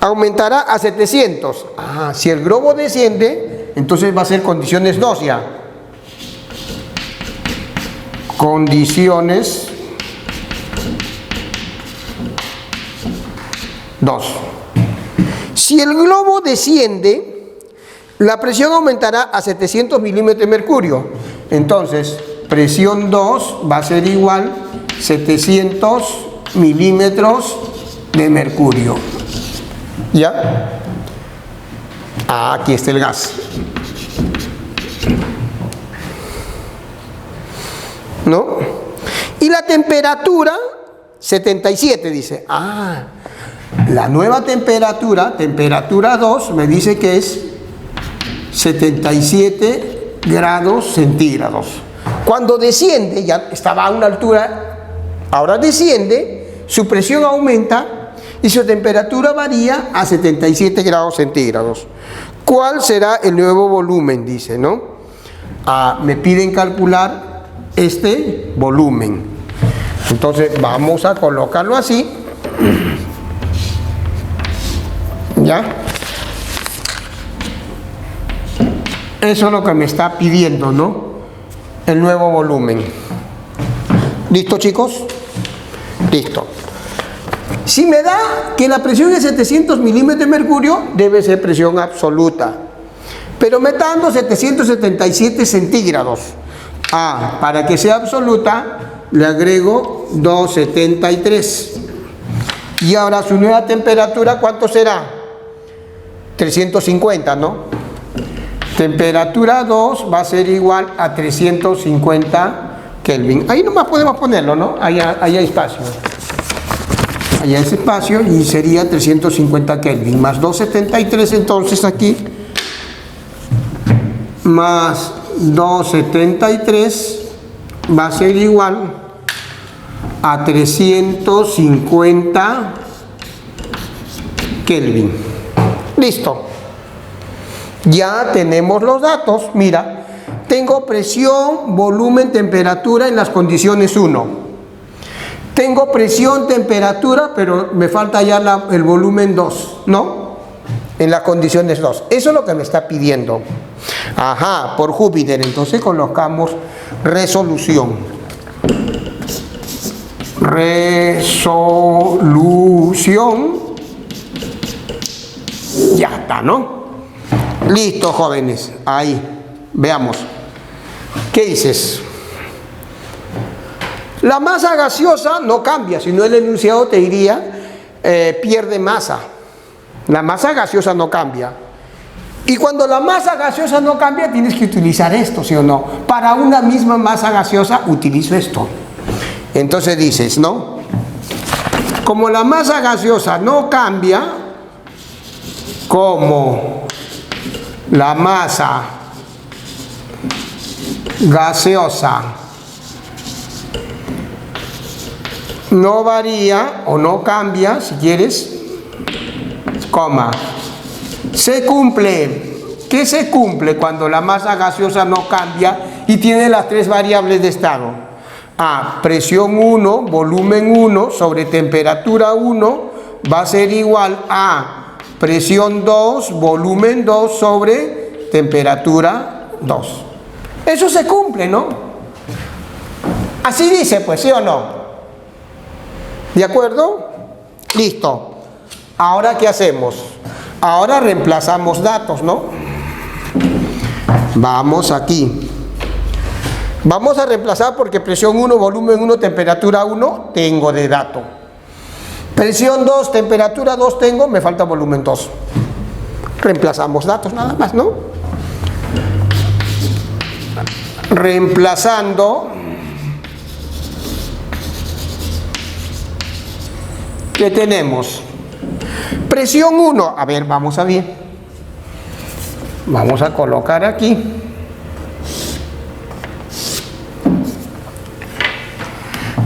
Aumentará a 700. Si el globo desciende, entonces va a ser condiciones 2 ya. Condiciones 2. Si el globo desciende, la presión aumentará a 700 milímetros de mercurio. Entonces, presión 2 va a ser igual 700 milímetros de mercurio. ¿Ya? Aquí está el gas. ¿No? Y la temperatura, 77, dice. La nueva temperatura, temperatura 2, me dice que es 77 grados centígrados. Cuando desciende, ya estaba a una altura, ahora desciende, su presión aumenta y su temperatura varía a 77 grados centígrados. ¿Cuál será el nuevo volumen? Dice, ¿no? Me piden calcular este volumen. Entonces vamos a colocarlo así. ¿Ya? Eso es lo que me está pidiendo, ¿no? El nuevo volumen. ¿Listo, chicos? Listo. Si me da que la presión es 700 milímetros de mercurio, debe ser presión absoluta. Pero me está dando 777 centígrados. Para que sea absoluta, le agrego 273. Y ahora su nueva temperatura, ¿cuánto será? 350, ¿no? Temperatura 2 va a ser igual a 350 Kelvin. Ahí nomás podemos ponerlo, ¿no? Allá hay espacio. Allá es espacio y sería 350 Kelvin. Más 273 entonces aquí. Más 273 va a ser igual a 350 Kelvin. Listo. Ya tenemos los datos, mira, tengo presión, volumen, temperatura en las condiciones 1. Tengo presión, temperatura, pero me falta ya el volumen 2, ¿no? En las condiciones 2. Eso es lo que me está pidiendo. Ajá, por Júpiter. Entonces colocamos resolución. Resolución. Ya está, ¿no? Listo, jóvenes. Ahí. Veamos. ¿Qué dices? La masa gaseosa no cambia. Si no, el enunciado te diría pierde masa. La masa gaseosa no cambia. Y cuando la masa gaseosa no cambia, tienes que utilizar esto, ¿sí o no? Para una misma masa gaseosa, utilizo esto. Entonces dices, ¿no? Como la masa gaseosa no cambia, como la masa gaseosa no varía o no cambia, si quieres, coma, se cumple. ¿Qué se cumple cuando la masa gaseosa no cambia y tiene las tres variables de estado? Presión 1, volumen 1 sobre temperatura 1 va a ser igual a presión 2, volumen 2 sobre temperatura 2. Eso se cumple, ¿no? Así dice, pues, ¿sí o no? ¿De acuerdo? Listo. Ahora, ¿qué hacemos? Ahora reemplazamos datos, ¿no? Vamos aquí. Vamos a reemplazar porque presión 1, volumen 1, temperatura 1 tengo de dato. Presión 2, temperatura 2 tengo, me falta volumen 2. Reemplazamos datos nada más, ¿no? Reemplazando. ¿Qué tenemos? Presión 1, a ver, vamos a ver. Vamos a colocar aquí.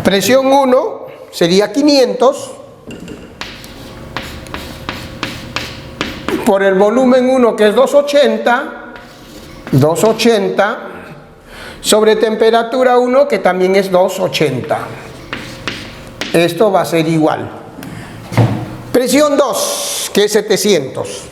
Presión 1 sería 500 por el volumen 1 que es 280 sobre temperatura 1 que también es 280. Esto va a ser igual. Presión 2, que es 700.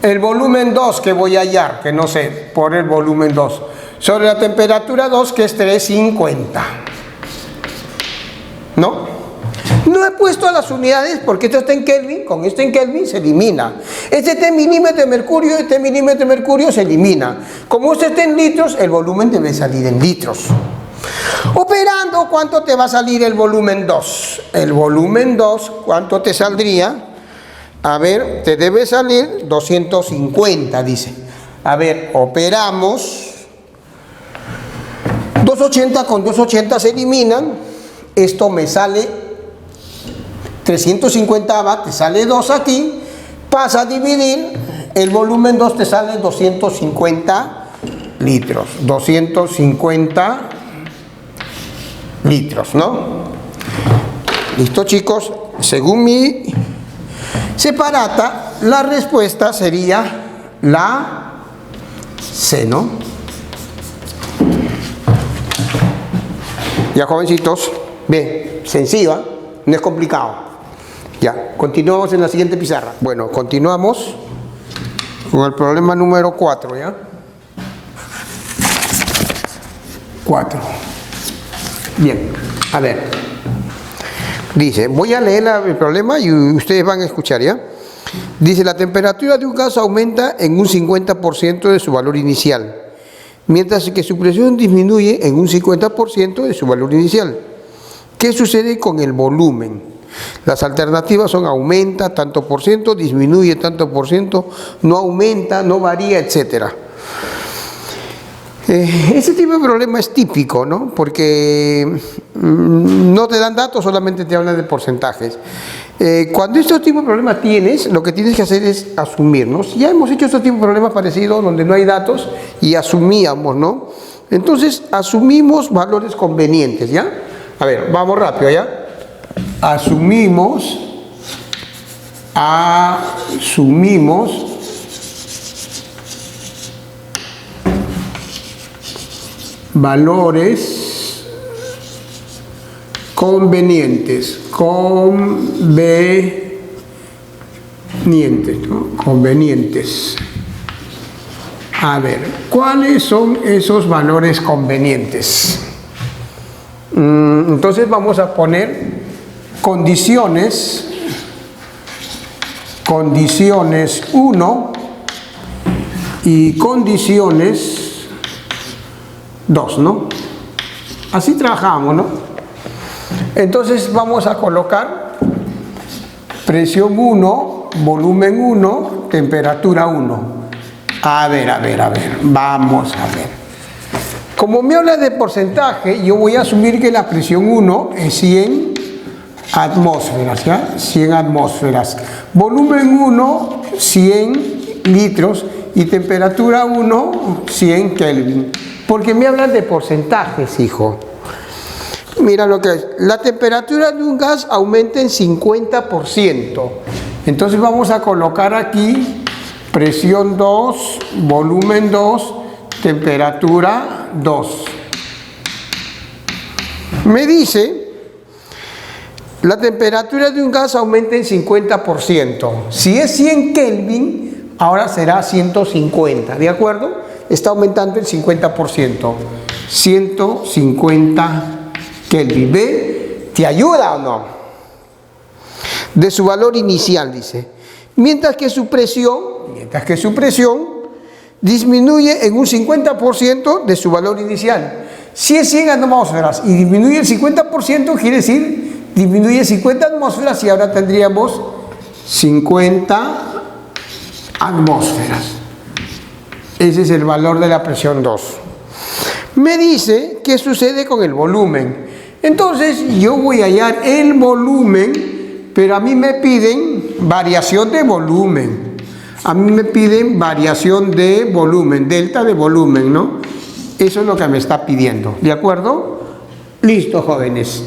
El volumen 2 que voy a hallar, que no sé, por el volumen 2. Sobre la temperatura 2, que es 350. ¿No? No he puesto las unidades porque esto está en Kelvin. Con esto en Kelvin se elimina. Este está en milímetro de mercurio, este milímetro de mercurio se elimina. Como este está en litros, el volumen debe salir en litros. Operando, ¿cuánto te va a salir el volumen 2? El volumen 2, ¿cuánto te saldría? A ver, te debe salir 250, dice. A ver, operamos. 280 con 280 se eliminan. Esto me sale 350, te sale 2 aquí. Pasa a dividir. El volumen 2 te sale 250 litros. 250 litros, ¿no? Listo, chicos. Según mi separata, la respuesta sería la C, ¿no? Ya, jovencitos, bien, sencilla, no es complicado. Ya, continuamos en la siguiente pizarra. Bueno, continuamos con el problema número 4, ¿ya? 4. Bien, a ver. Dice, voy a leer el problema y ustedes van a escuchar, ¿ya? Dice, la temperatura de un gas aumenta en un 50% de su valor inicial, mientras que su presión disminuye en un 50% de su valor inicial. ¿Qué sucede con el volumen? Las alternativas son aumenta tanto por ciento, disminuye tanto por ciento, no aumenta, no varía, etcétera. Este tipo de problema es típico, ¿no? Porque no te dan datos, solamente te hablan de porcentajes. Cuando este tipo de problema tienes, lo que tienes que hacer es asumir, ¿no? Ya hemos hecho este tipo de problemas parecidos donde no hay datos y asumíamos, ¿no? Entonces, asumimos valores convenientes, ¿ya? A ver, vamos rápido, ¿ya? Asumimos asumimos valores convenientes, ¿no? Convenientes. A ver, ¿cuáles son esos valores convenientes? Entonces vamos a poner condiciones 1 y condiciones 2, ¿no? Así trabajamos, ¿no? Entonces vamos a colocar presión 1, volumen 1, temperatura 1. A ver, vamos a ver. Como me habla de porcentaje, yo voy a asumir que la presión 1 es 100 atmósferas, ¿ya? 100 atmósferas. Volumen 1, 100 litros y temperatura 1, 100 Kelvin. Porque me hablan de porcentajes, hijo. Mira lo que es. La temperatura de un gas aumenta en 50%. Entonces vamos a colocar aquí presión 2, volumen 2, temperatura 2. Me dice, la temperatura de un gas aumenta en 50%. Si es 100 Kelvin, ahora será 150, ¿de acuerdo? Está aumentando el 50%. 150 Kelvin. ¿Ve? ¿Te ayuda o no? De su valor inicial, dice. Mientras que su presión disminuye en un 50% de su valor inicial. Si es 100 atmósferas y disminuye el 50%, quiere decir, disminuye 50 atmósferas y ahora tendríamos 50 atmósferas. Ese es el valor de la presión 2. Me dice qué sucede con el volumen. Entonces yo voy a hallar el volumen, pero a mí me piden variación de volumen. A mí me piden variación de volumen, delta de volumen, ¿no? Eso es lo que me está pidiendo, ¿de acuerdo? Listo, jóvenes.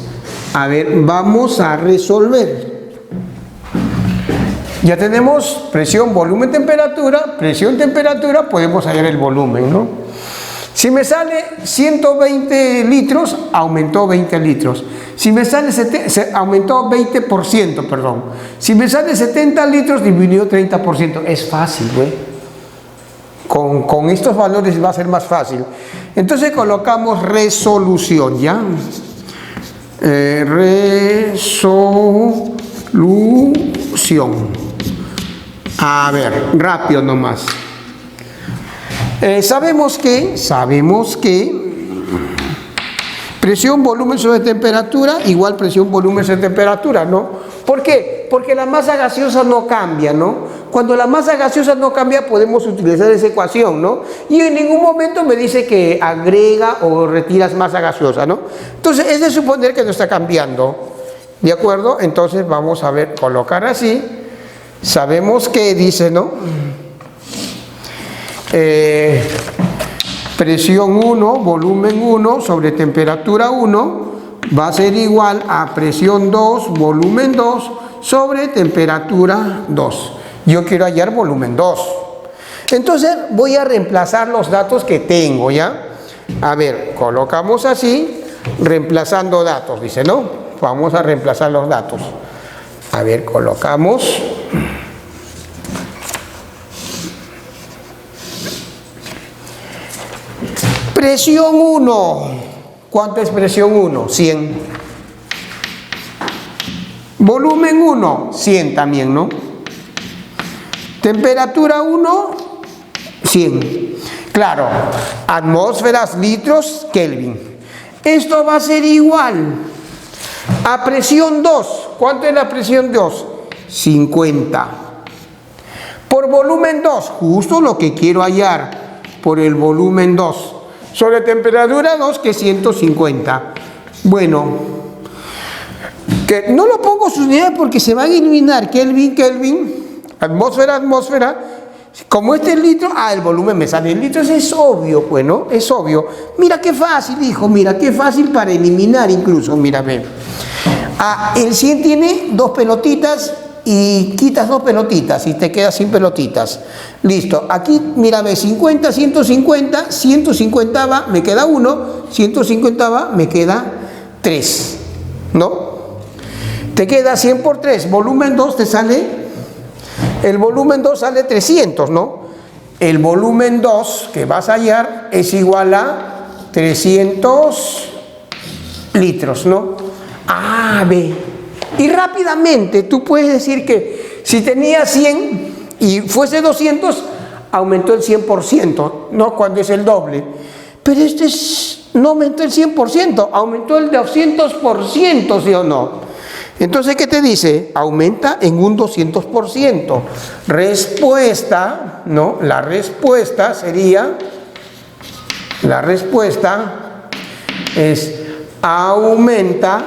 A ver, vamos a resolver. Ya tenemos presión, volumen, temperatura. Presión, temperatura, podemos hallar el volumen, ¿no? Si me sale 120 litros, aumentó 20 litros. Si me sale aumentó 20%, perdón. Si me sale 70 litros, disminuyó 30%. Es fácil, güey. Con estos valores va a ser más fácil. Entonces colocamos resolución, ¿ya? Resolución. A ver, rápido nomás. Sabemos que presión, volumen sobre temperatura igual presión, volumen sobre temperatura, ¿no? ¿Por qué? Porque la masa gaseosa no cambia, ¿no? Cuando la masa gaseosa no cambia podemos utilizar esa ecuación, ¿no? Y en ningún momento me dice que agrega o retiras masa gaseosa, ¿no? Entonces es de suponer que no está cambiando, ¿de acuerdo? Entonces vamos a ver, colocar así. Sabemos que dice, ¿no? Presión 1, volumen 1 sobre temperatura 1 va a ser igual a presión 2, volumen 2 sobre temperatura 2. Yo quiero hallar volumen 2. Entonces voy a reemplazar los datos que tengo, ¿ya? A ver, colocamos así, reemplazando datos, dice, ¿no? Vamos a reemplazar los datos. A ver, colocamos. Presión 1. ¿Cuánto es presión 1? 100. Volumen 1, 100 también, ¿no? Temperatura 1, 100. Claro, atmósferas, litros, Kelvin. Esto va a ser igual a presión 2. ¿Cuánto es la presión 2? 50. Por volumen 2, justo lo que quiero hallar por el volumen 2. Sobre temperatura 2, que es 150. Bueno, que no lo pongo sus unidades porque se van a eliminar Kelvin, Kelvin, atmósfera, atmósfera. Como este es litro, el volumen me sale en litros, es obvio, pues, ¿no? Es obvio. Mira qué fácil, hijo, mira qué fácil para eliminar incluso, mira, ve. El 100 tiene dos pelotitas y quitas dos pelotitas y te quedas sin pelotitas. Listo. Aquí, mírame, 50, 150, 150 va, me queda 1, 150 va, me queda 3, ¿no? Te queda 100 por 3, volumen 2 te sale, el volumen 2 sale 300, ¿no? El volumen 2 que vas a hallar es igual a 300 litros, ¿no? A, B. Y rápidamente tú puedes decir que si tenía 100 y fuese 200, aumentó el 100%, ¿no? Cuando es el doble. Pero no aumentó el 100%, aumentó el 200%, ¿sí o no? Entonces, ¿qué te dice? Aumenta en un 200%. Respuesta, ¿no? La respuesta es aumenta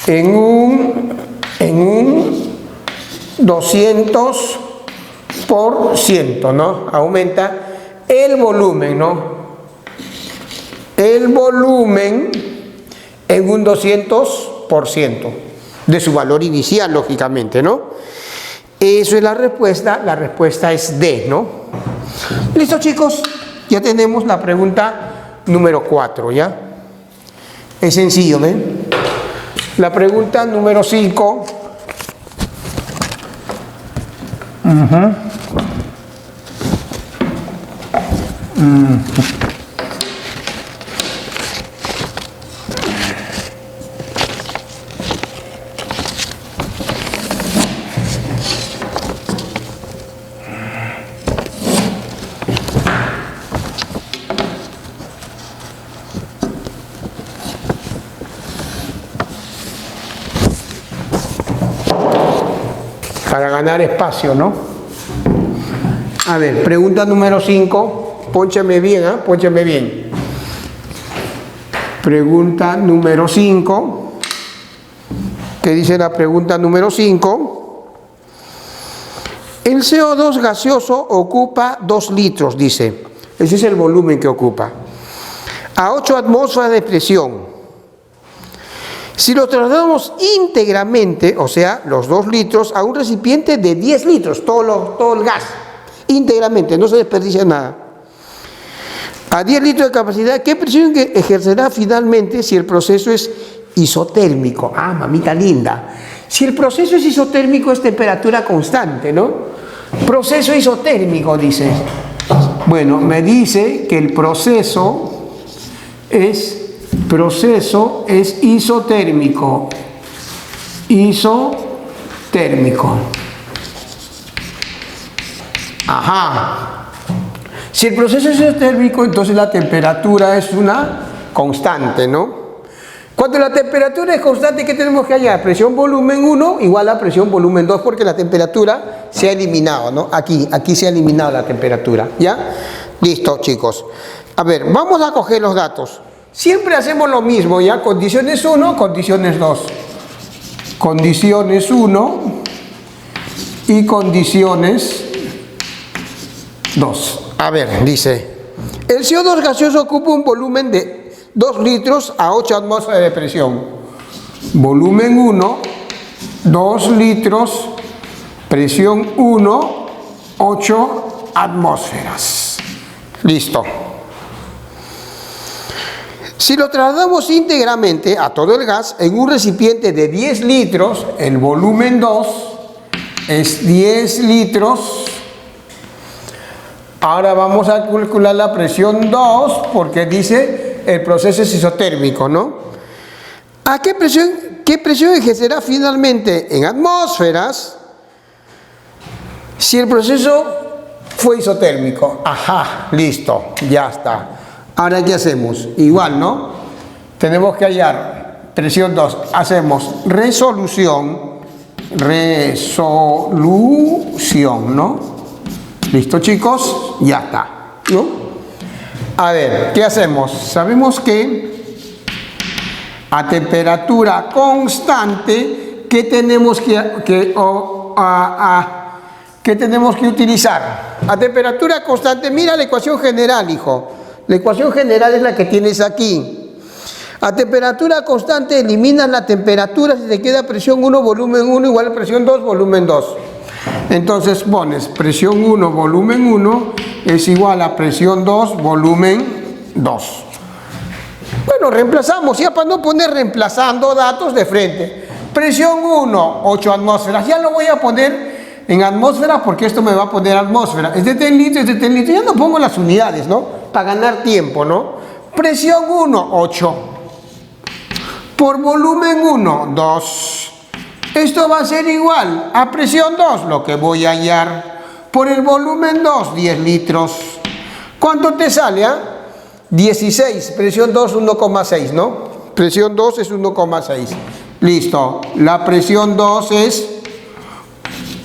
en un 200%, ¿no? Aumenta el volumen, ¿no? El volumen en un 200% de su valor inicial, lógicamente, ¿no? Eso es la respuesta es D, ¿no? Listo, chicos, ya tenemos la pregunta número 4, ¿ya? Es sencillo, ¿ven? La pregunta número 5. Para ganar espacio, ¿no? A ver, pregunta número 5. Pónchame bien, ¿eh? Pónchame bien. Pregunta número 5. ¿Qué dice la pregunta número 5? El CO2 gaseoso ocupa 2 litros, dice. Ese es el volumen que ocupa. A 8 atmósferas de presión. Si lo trasladamos íntegramente, o sea, los 2 litros, a un recipiente de 10 litros, todo el gas, íntegramente, no se desperdicia nada. A 10 litros de capacidad, ¿qué presión ejercerá finalmente si el proceso es isotérmico? Ah, mamita linda. Si el proceso es isotérmico, es temperatura constante, ¿no? Proceso isotérmico, dice. Bueno, me dice que el proceso es isotérmico. Ajá. Si el proceso es isotérmico, entonces la temperatura es una constante, ¿no? Cuando la temperatura es constante, ¿qué tenemos que hallar? Presión volumen 1 igual a presión volumen 2, porque la temperatura se ha eliminado, ¿no? Aquí se ha eliminado la temperatura, ¿ya? Listo, chicos. A ver, vamos a coger los datos. Siempre hacemos lo mismo, ¿ya? Condiciones 1, condiciones 2. Condiciones 1 y condiciones 2. A ver, dice, el CO2 gaseoso ocupa un volumen de 2 litros a 8 atmósferas de presión. Volumen 1, 2 litros, presión 1, 8 atmósferas. Listo. Si lo trasladamos íntegramente a todo el gas en un recipiente de 10 litros, el volumen 2 es 10 litros. Ahora vamos a calcular la presión 2 porque dice el proceso es isotérmico, ¿no? ¿A qué presión ejercerá finalmente en atmósferas si el proceso fue isotérmico? Ajá, listo, ya está. Ahora, ¿qué hacemos? Igual, ¿no? Tenemos que hallar presión 2. Hacemos resolución, ¿no? ¿Listo, chicos? Ya está, ¿no? A ver, ¿qué hacemos? Sabemos que a temperatura constante, ¿qué tenemos ¿qué tenemos que utilizar? A temperatura constante, mira la ecuación general, hijo. La ecuación general es la que tienes aquí. A temperatura constante eliminas la temperatura si te queda presión 1, volumen 1 igual a presión 2, volumen 2. Entonces pones presión 1, volumen 1 es igual a presión 2, volumen 2. Bueno, reemplazamos, ya para no poner reemplazando datos de frente. Presión 1, 8 atmósferas. Ya lo voy a poner en atmósferas porque esto me va a poner atmósfera. Es de 10 litros, es de 10 litros. Ya no pongo las unidades, ¿no? Para ganar tiempo, ¿no? Presión 1, 8. Por volumen 1, 2. Esto va a ser igual a presión 2, lo que voy a hallar. Por el volumen 2, 10 litros. ¿Cuánto te sale? 16, presión 2, 1,6, ¿no? Presión 2 es 1,6. Listo, la presión 2 es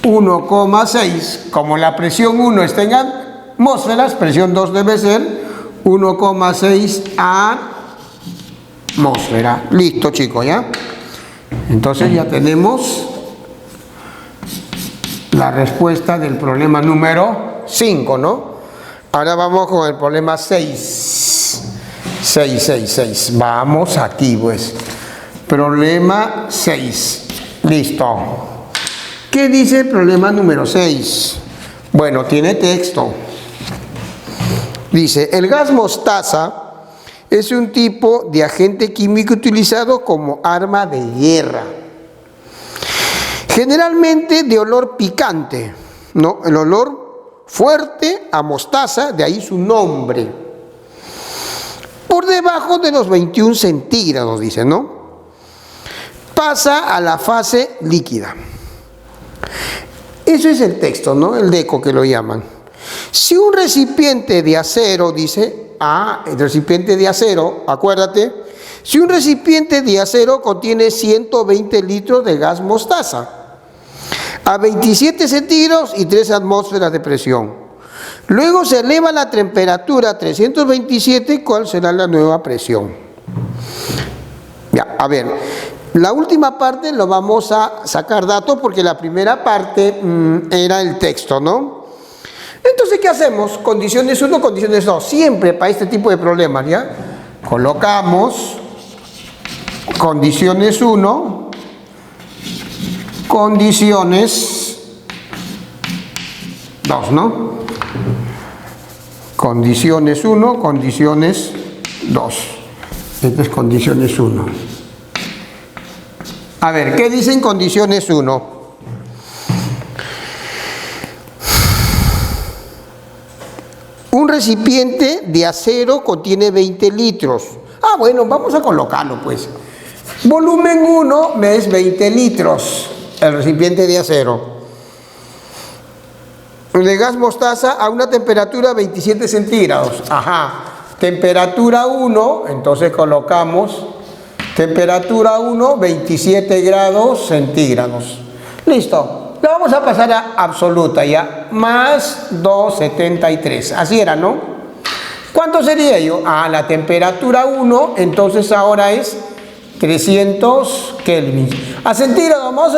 1,6. Como la presión 1 está en atmósferas, presión 2 debe ser 1,6 atmósfera. Listo, chicos, ¿ya? Entonces ya tenemos la respuesta del problema número 5, ¿no? Ahora vamos con el problema 6. 6. Vamos aquí, pues. Problema 6. Listo. ¿Qué dice el problema número 6? Bueno, tiene texto. Dice, el gas mostaza es un tipo de agente químico utilizado como arma de guerra. Generalmente de olor picante, ¿no? El olor fuerte a mostaza, de ahí su nombre. Por debajo de los 21 centígrados, dice, ¿no? Pasa a la fase líquida. Eso es el texto, ¿no? El DECO que lo llaman. Si un recipiente de acero, dice, el recipiente de acero, acuérdate, si un recipiente de acero contiene 120 litros de gas mostaza, a 27 centígrados y 3 atmósferas de presión. Luego se eleva la temperatura a 327, ¿cuál será la nueva presión? Ya, a ver, la última parte lo vamos a sacar datos porque la primera parte era el texto, ¿no? Entonces, ¿qué hacemos? Condiciones 1, condiciones 2. Siempre para este tipo de problemas, ¿ya? Colocamos condiciones 1, condiciones 2, ¿no? Condiciones 1, condiciones 2. Esta es condiciones 1. A ver, ¿qué dicen condiciones 1? Un recipiente de acero contiene 20 litros. Ah, bueno, vamos a colocarlo, pues. Volumen 1 es 20 litros, el recipiente de acero. De gas mostaza a una temperatura 27 centígrados. Ajá. Temperatura 1, entonces colocamos temperatura 1, 27 grados centígrados. Listo. La vamos a pasar a absoluta ya. Más 273. Así era, ¿no? ¿Cuánto sería ello? La temperatura 1, entonces ahora es 300 Kelvin. A centígrados más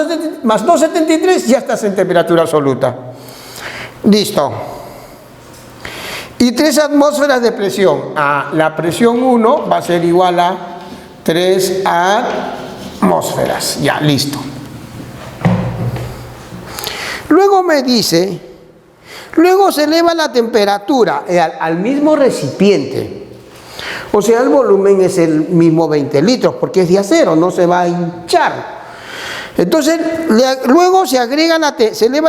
273, ya estás en temperatura absoluta. Listo. Y 3 atmósferas de presión. La presión 1 va a ser igual a 3 atmósferas. Ya, listo. Luego me dice, luego se eleva la temperatura al mismo recipiente. O sea, el volumen es el mismo 20 litros, porque es de acero, no se va a hinchar. Entonces, luego se eleva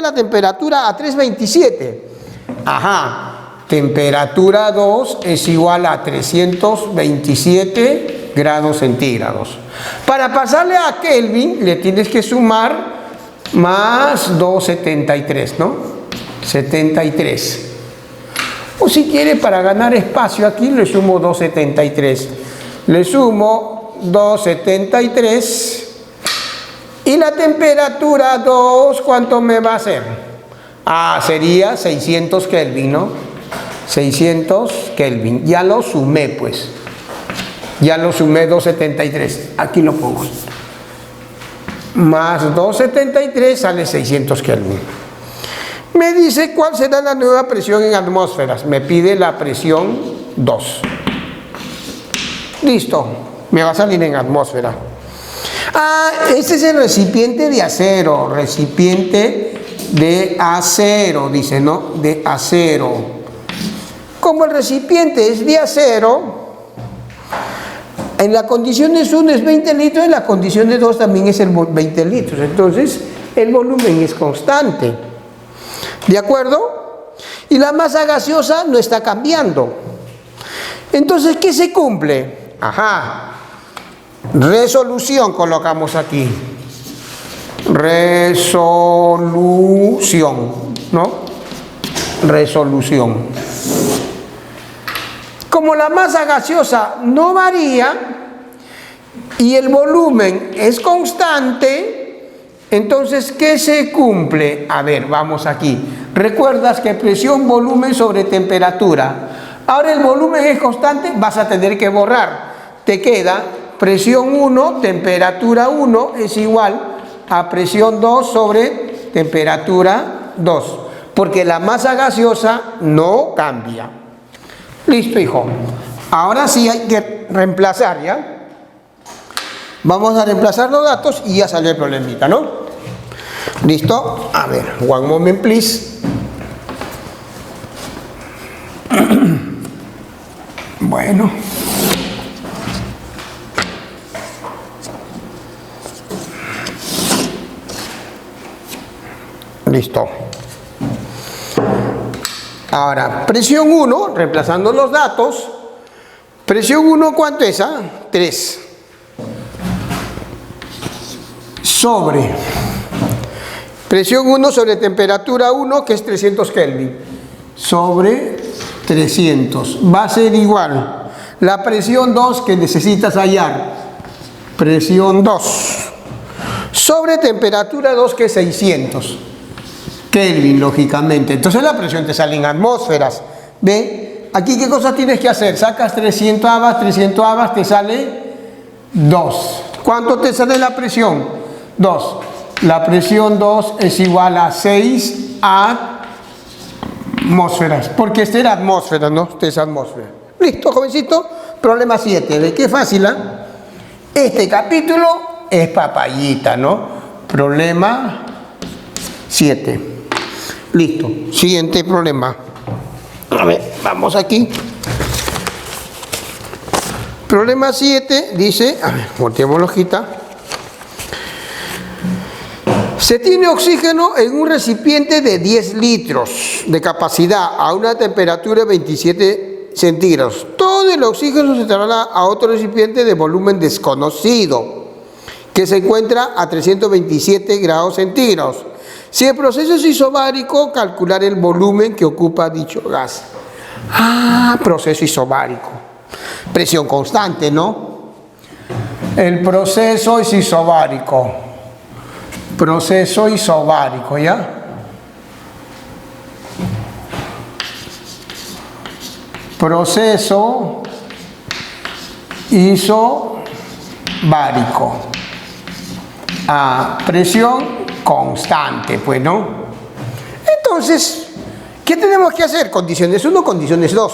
la temperatura a 327. Temperatura 2 es igual a 327 grados centígrados. Para pasarle a Kelvin, le tienes que sumar más 273, ¿no? 73. O si quiere, para ganar espacio aquí, le sumo 273. Le sumo 273. Y la temperatura 2, ¿cuánto me va a hacer? Sería 600 Kelvin, ¿no? 600 Kelvin. Ya lo sumé, pues. Ya lo sumé 273. Aquí lo pongo. Más 273 sale 600 Kelvin. Me dice cuál será la nueva presión en atmósferas. Me pide la presión 2. Listo. Me va a salir en atmósfera. Ah, este es el recipiente de acero. Recipiente de acero, dice, ¿no? De acero. Como el recipiente es de acero, en la condición de 1 es 20 litros, en la condición de 2 también es el 20 litros. Entonces, el volumen es constante. ¿De acuerdo? Y la masa gaseosa no está cambiando. Entonces, ¿qué se cumple? Ajá. Resolución colocamos aquí. Resolución, ¿no? Resolución. Como la masa gaseosa no varía y el volumen es constante, entonces, ¿qué se cumple? A ver, vamos aquí. ¿Recuerdas que presión, volumen sobre temperatura? Ahora el volumen es constante, vas a tener que borrar. Te queda presión 1, temperatura 1 es igual a presión 2 sobre temperatura 2, porque la masa gaseosa no cambia. Listo, hijo. Ahora sí hay que reemplazar, ¿ya? Vamos a reemplazar los datos y ya salió el problemita, ¿no? ¿Listo? A ver, one moment, please. Bueno. Listo. Ahora, presión 1, reemplazando los datos. Presión 1, ¿cuánto es? 3. Sobre. Presión 1 sobre temperatura 1, que es 300 Kelvin. Sobre 300. Va a ser igual. La presión 2 que necesitas hallar. Presión 2. Sobre temperatura 2, que es 600. Kelvin, lógicamente. Entonces la presión te sale en atmósferas. ¿Ve? Aquí, ¿qué cosa tienes que hacer? Sacas 300 avas, te sale 2. ¿Cuánto te sale la presión? 2. La presión 2 es igual a 6 atmósferas. Porque este era atmósfera, ¿no? Este es atmósfera. Listo, jovencito. Problema 7. ¿De qué fácil, Este capítulo es papayita, ¿no? Problema 7. Listo. Siguiente problema. A ver, vamos aquí. Problema 7 dice, a ver, volteemos la hojita. Se tiene oxígeno en un recipiente de 10 litros de capacidad a una temperatura de 27 centígrados. Todo el oxígeno se traslada a otro recipiente de volumen desconocido que se encuentra a 327 grados centígrados. Si el proceso es isobárico, calcular el volumen que ocupa dicho gas. Proceso isobárico. Presión constante, ¿no? El proceso es isobárico. Proceso isobárico, ¿ya? Proceso isobárico. Presión constante, pues, ¿no? Entonces, ¿qué tenemos que hacer? Condiciones 1, condiciones 2.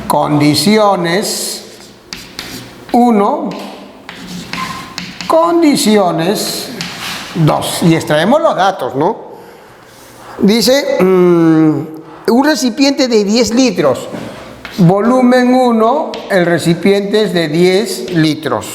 Condiciones 1, condiciones 2. Y extraemos los datos, ¿no? Dice, un recipiente de 10 litros. Volumen 1, el recipiente es de 10 litros.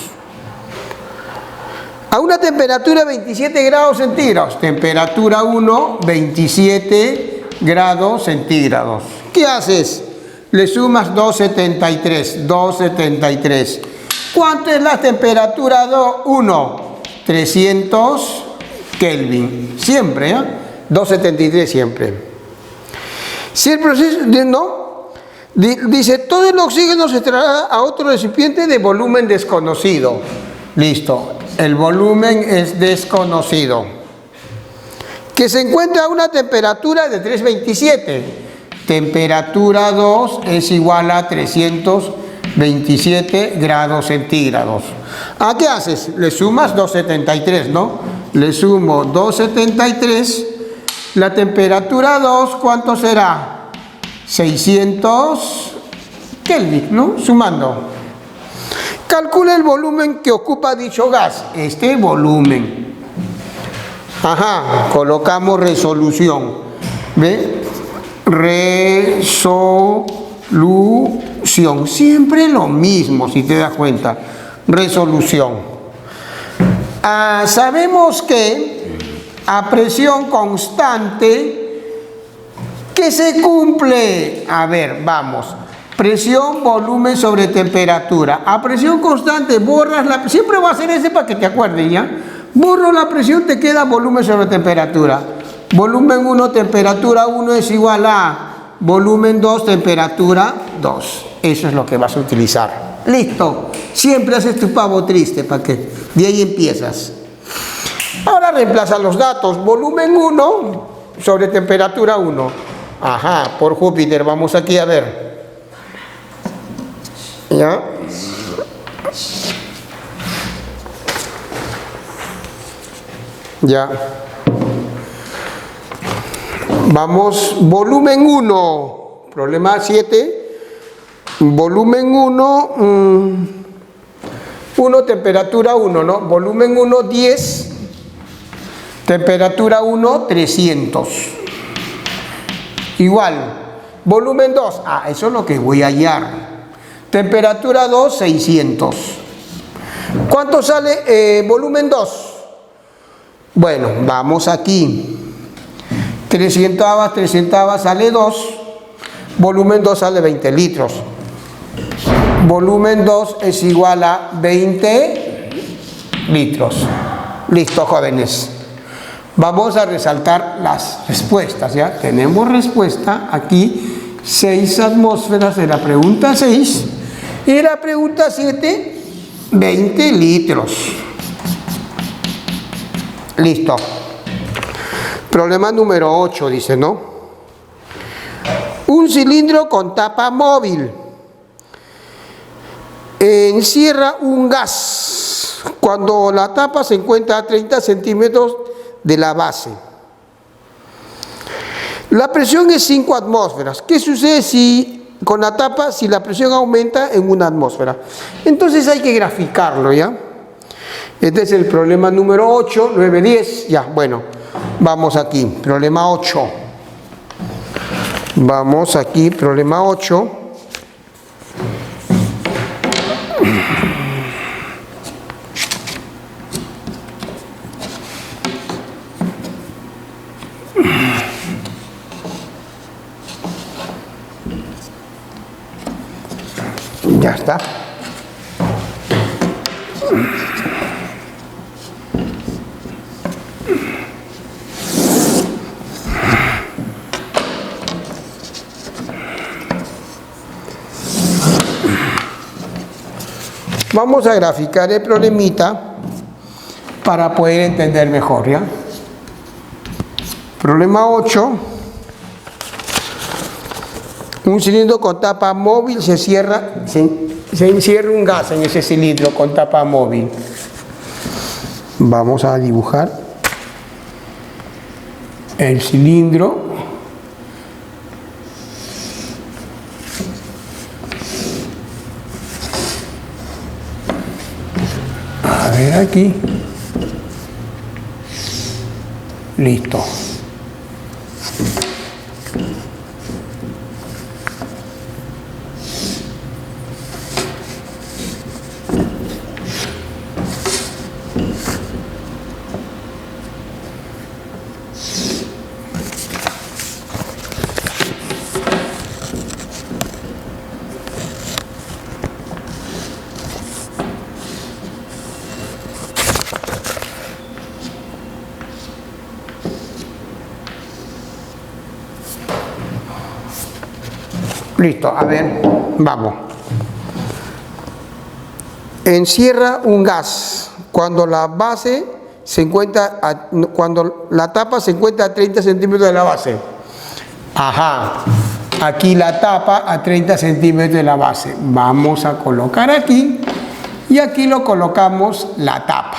A una temperatura 27 grados centígrados. Temperatura 1, 27 grados centígrados. ¿Qué haces? Le sumas 273. 273. ¿Cuánto es la temperatura 1? 300 Kelvin. Siempre, ¿eh? 273 siempre. Si el proceso, ¿no? Dice, todo el oxígeno se traslada a otro recipiente de volumen desconocido. Listo. El volumen es desconocido. Que se encuentra a una temperatura de 327. Temperatura 2 es igual a 327 grados centígrados. ¿Qué haces? Le sumas 273, ¿no? Le sumo 273. La temperatura 2, ¿cuánto será? 600 Kelvin, ¿no? Sumando. Calcula el volumen que ocupa dicho gas. Este volumen. Ajá, colocamos resolución. ¿Ve? Resolución. Siempre lo mismo, si te das cuenta. Resolución. Sabemos que a presión constante, ¿qué se cumple? A ver, vamos. Presión, volumen sobre temperatura. A presión constante borras la... Siempre va a ser ese para que te acuerdes, ¿ya? Borro la presión, te queda volumen sobre temperatura. Volumen 1, temperatura 1 es igual a volumen 2, temperatura 2. Eso es lo que vas a utilizar. Listo. Siempre haces tu pavo triste, ¿para qué? De ahí empiezas. Ahora reemplaza los datos. Volumen 1 sobre temperatura 1. Ajá, por Júpiter. Vamos aquí a ver. ¿Ya? Ya. Vamos, volumen 1. Problema 7. Volumen 1, temperatura 1, ¿no? Volumen 1, 10. Temperatura 1, 300. Igual. Volumen 2, eso es lo que voy a hallar. Temperatura 2, 600. ¿Cuánto sale volumen 2? Bueno, vamos aquí. 300 sale 2. Volumen 2 sale 20 litros. Volumen 2 es igual a 20 litros. Listo, jóvenes. Vamos a resaltar las respuestas, ¿ya? Tenemos respuesta aquí, 6 atmósferas de la pregunta 6. Y la pregunta 7, 20 litros. Listo. Problema número 8, dice, ¿no? Un cilindro con tapa móvil encierra un gas cuando la tapa se encuentra a 30 centímetros de la base. La presión es 5 atmósferas. ¿Qué sucede si con la tapa, si la presión aumenta en 1 atmósfera? Entonces hay que graficarlo, ¿ya? Este es el problema número 8, 9, 10. Ya, bueno, vamos aquí. Problema 8. Vamos aquí, problema 8. Ya está. Vamos a graficar el problemita para poder entender mejor, ¿ya? Problema 8. Un cilindro con tapa móvil se encierra un gas en ese cilindro con tapa móvil. Vamos a dibujar el cilindro. A ver aquí. Listo. Listo, a ver, vamos. Encierra un gas cuando la base se encuentra, cuando la tapa se encuentra a 30 centímetros de la base. Ajá, aquí la tapa a 30 centímetros de la base. Vamos a colocar aquí y aquí lo colocamos la tapa.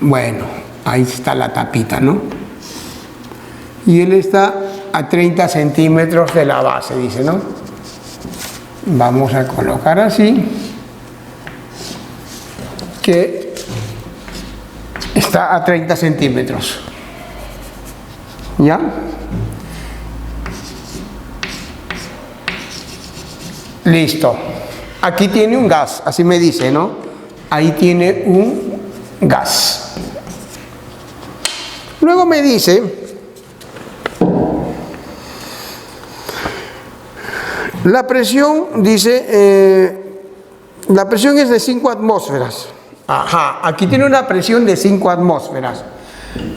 Bueno, ahí está la tapita, ¿no? Y él está a 30 centímetros de la base, dice, ¿no? Vamos a colocar así, que está a 30 centímetros. ¿Ya? Listo. Aquí tiene un gas, así me dice, ¿no? Ahí tiene un gas. Luego me dice, la presión, dice, la presión es de 5 atmósferas. Ajá, aquí tiene una presión de 5 atmósferas.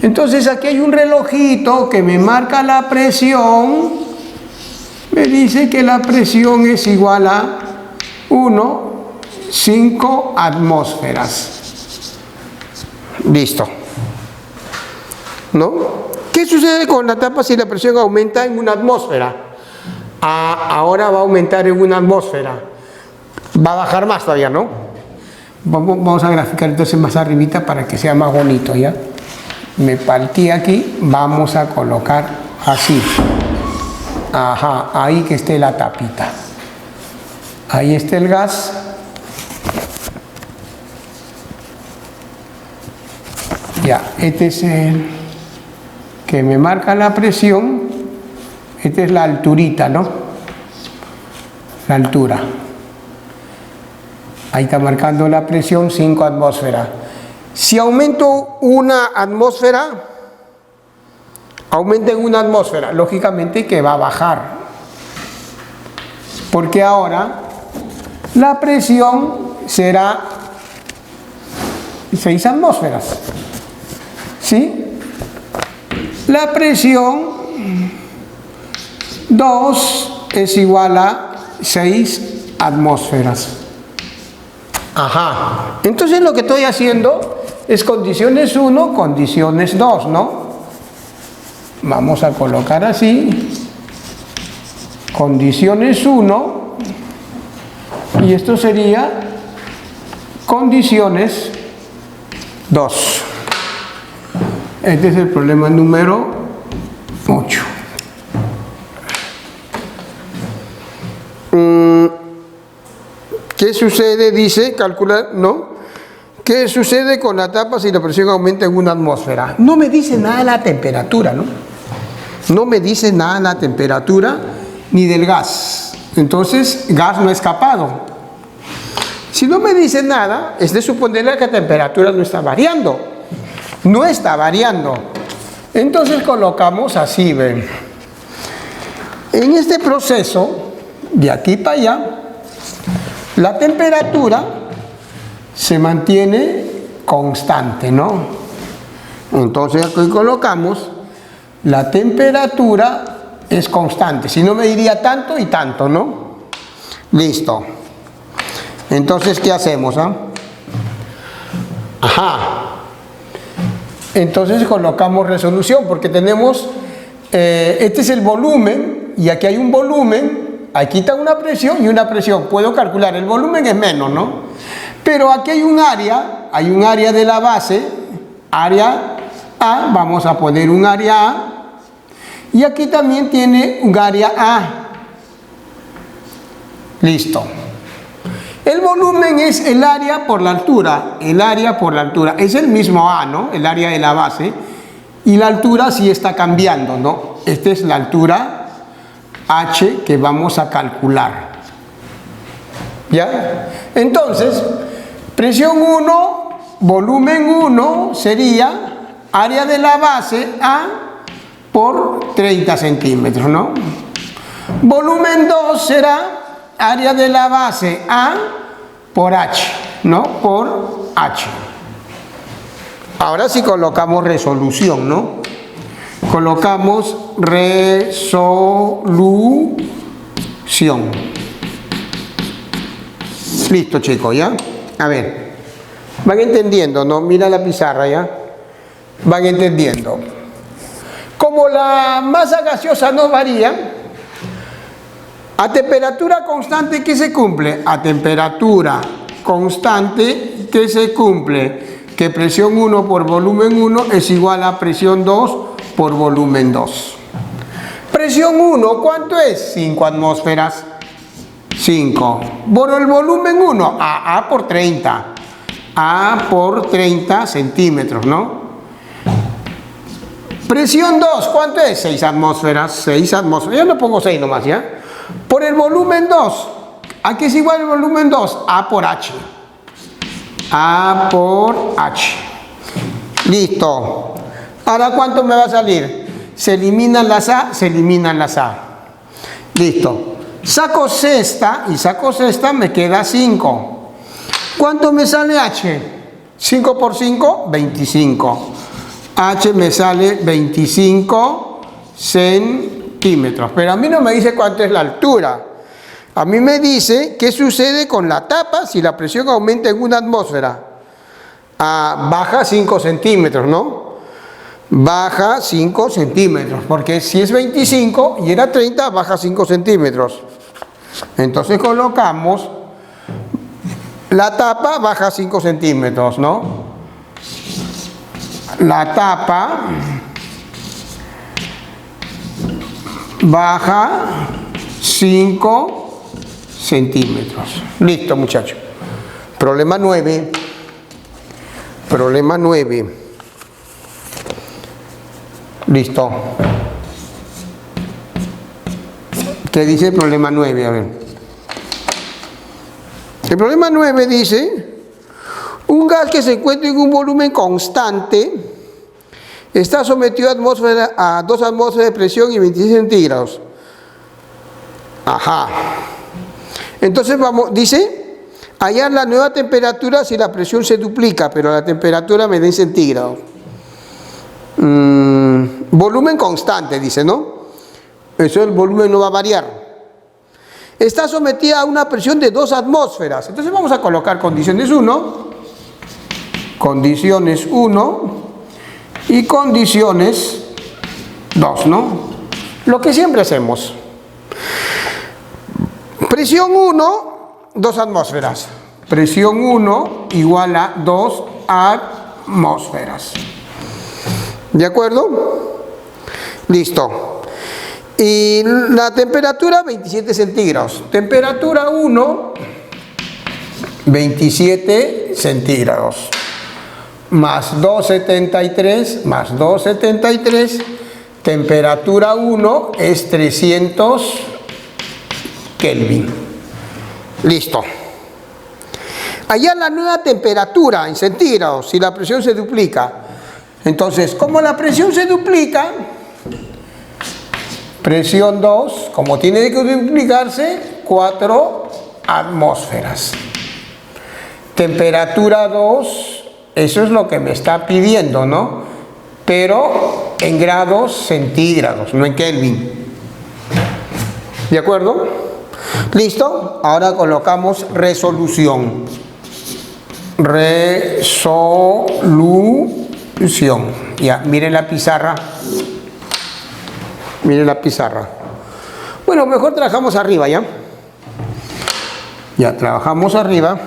Entonces aquí hay un relojito que me marca la presión. Me dice que la presión es igual a 5 atmósferas. Listo. ¿No? ¿Qué sucede con la tapa si la presión aumenta en una atmósfera? Ahora va a aumentar en una atmósfera. Va a bajar más todavía, ¿no? Vamos a graficar entonces más arribita para que sea más bonito, ¿ya? Me partí aquí, vamos a colocar así. Ajá, ahí que esté la tapita. Ahí está el gas. Ya, este es el que me marca la presión. Esta es la alturita, ¿no? La altura. Ahí está marcando la presión, 5 atmósferas. Si aumento una atmósfera, aumenta en una atmósfera, lógicamente que va a bajar. Porque ahora la presión será 6 atmósferas. ¿Sí? La presión 2 es igual a 6 atmósferas. Ajá. Entonces lo que estoy haciendo es condiciones 1, condiciones 2, ¿no? Vamos a colocar así. Condiciones 1. Y esto sería condiciones 2. Este es el problema número 8. ¿Qué sucede? Dice, calcular, ¿no? ¿Qué sucede con la tapa si la presión aumenta en una atmósfera? No me dice nada de la temperatura, ¿no? No me dice nada de la temperatura ni del gas. Entonces, gas no escapado. Si no me dice nada, es de suponerle que la temperatura no está variando. No está variando. Entonces colocamos así, ven. En este proceso, de aquí para allá, la temperatura se mantiene constante, ¿no? Entonces aquí colocamos, la temperatura es constante. Si no me diría tanto y tanto, ¿no? Listo. Entonces, ¿qué hacemos? Ajá. Entonces colocamos resolución, porque tenemos, este es el volumen, y aquí hay un volumen. Aquí está una presión y una presión. Puedo calcular, el volumen es menos, ¿no? Pero aquí hay un área de la base, área A, vamos a poner un área A. Y aquí también tiene un área A. Listo. El volumen es el área por la altura. El área por la altura. Es el mismo A, ¿no? El área de la base. Y la altura sí está cambiando, ¿no? Esta es la altura H que vamos a calcular. ¿Ya? Entonces, presión 1, volumen 1 sería área de la base A por 30 centímetros, ¿no? Volumen 2 será área de la base A por H, ¿no? Por H. Ahora sí colocamos resolución, ¿no? Colocamos resolución. Listo, chicos, ¿ya? A ver, van entendiendo, ¿no? Mira la pizarra, ¿ya? Van entendiendo. Como la masa gaseosa no varía, a temperatura constante, ¿qué se cumple? A temperatura constante, ¿qué se cumple? Que presión 1 por volumen 1 es igual a presión 2 por volumen 2. Presión 1, ¿cuánto es? 5 atmósferas. 5. Por el volumen 1, A por 30. A por 30 centímetros, ¿no? Presión 2, ¿cuánto es? 6 atmósferas. 6 atmósferas. Yo no pongo 6 nomás, ¿ya? Por el volumen 2. ¿A qué es igual el volumen 2? A por H. A por H. Listo. Ahora, ¿cuánto me va a salir? Se eliminan las A, se eliminan las A. Listo. Saco sexta y saco sexta, me queda 5. ¿Cuánto me sale H? 5 por 5, 25. H me sale 25 centímetros. Pero a mí no me dice cuánto es la altura. A mí me dice qué sucede con la tapa si la presión aumenta en 1 atmósfera. Baja 5 centímetros, ¿no? Baja 5 centímetros. Porque si es 25 y era 30, baja 5 centímetros. Entonces colocamos la tapa, baja 5 centímetros, ¿no? La tapa baja 5 centímetros. Listo, muchachos. Problema 9. Problema 9. Listo. ¿Qué dice el problema 9? A ver. El problema 9 dice: un gas que se encuentra en un volumen constante está sometido a 2 atmósferas de presión y 26 centígrados. Ajá. Entonces vamos, dice, hallar la nueva temperatura si la presión se duplica, pero la temperatura me da en centígrados. Volumen constante, dice, ¿no? Eso, el volumen no va a variar. Está sometida a una presión de 2 atmósferas. Entonces vamos a colocar condiciones 1. Condiciones 1 y condiciones 2, ¿no? Lo que siempre hacemos. Presión 1, 2 atmósferas. Presión 1 igual a 2 atmósferas. ¿De acuerdo? Listo. Y la temperatura, 27 centígrados. Temperatura 1, 27 centígrados. Más 273, más 273, temperatura 1 es 300 Kelvin. Listo. Allá la nueva temperatura en centígrados, si la presión se duplica. Entonces, como la presión se duplica, presión 2, como tiene que duplicarse, 4 atmósferas. Temperatura 2, eso es lo que me está pidiendo, ¿no? Pero en grados centígrados, no en Kelvin. ¿De acuerdo? ¿Listo? Ahora colocamos resolución. Resolución. Ya, miren la pizarra. Miren la pizarra. Bueno, mejor trabajamos arriba, ¿ya? Ya, trabajamos arriba.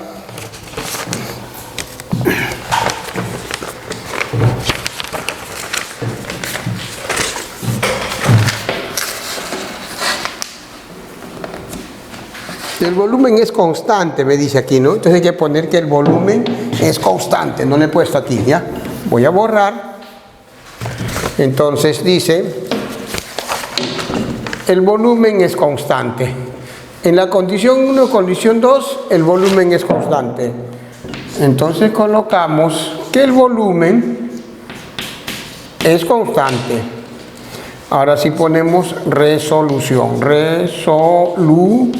El volumen es constante, me dice aquí, ¿no? Entonces hay que poner que el volumen es constante. No le he puesto aquí, ¿ya? Voy a borrar. Entonces dice, el volumen es constante. En la condición 1, condición 2, el volumen es constante. Entonces colocamos que el volumen es constante. Ahora sí ponemos resolución. Resolución.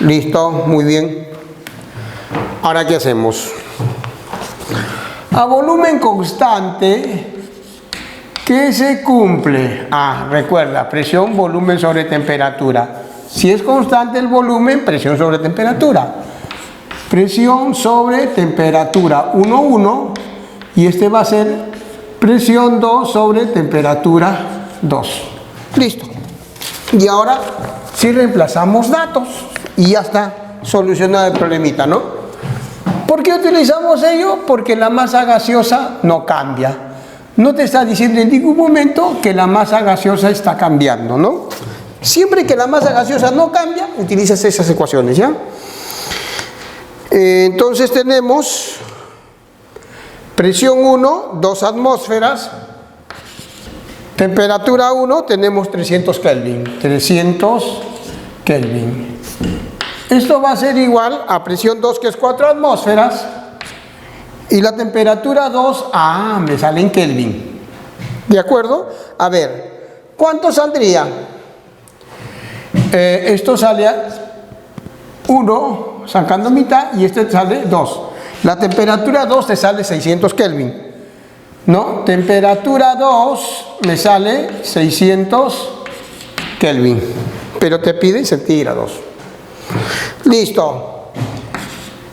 Listo, muy bien. Ahora, ¿qué hacemos? A volumen constante, ¿qué se cumple? Recuerda, presión, volumen sobre temperatura. Si es constante el volumen, presión sobre temperatura. Presión sobre temperatura 1, 1, y este va a ser presión 2 sobre temperatura 2. Listo. Y ahora sí reemplazamos datos y ya está solucionado el problemita, ¿no? ¿Por qué utilizamos ello? Porque la masa gaseosa no cambia. No te está diciendo en ningún momento que la masa gaseosa está cambiando, ¿no? Siempre que la masa gaseosa no cambia, utilizas esas ecuaciones, ¿ya? Entonces tenemos presión 1, 2 atmósferas, temperatura 1, tenemos 300 Kelvin. 300 Kelvin. Esto va a ser igual a presión 2, que es 4 atmósferas, y la temperatura 2, me sale en Kelvin. ¿De acuerdo? A ver, ¿cuánto saldría? Esto sale a 1, sacando mitad, y este sale 2. La temperatura 2 te sale 600 Kelvin. ¿No? Temperatura 2 me sale 600 Kelvin. Pero te piden centígrados. Listo.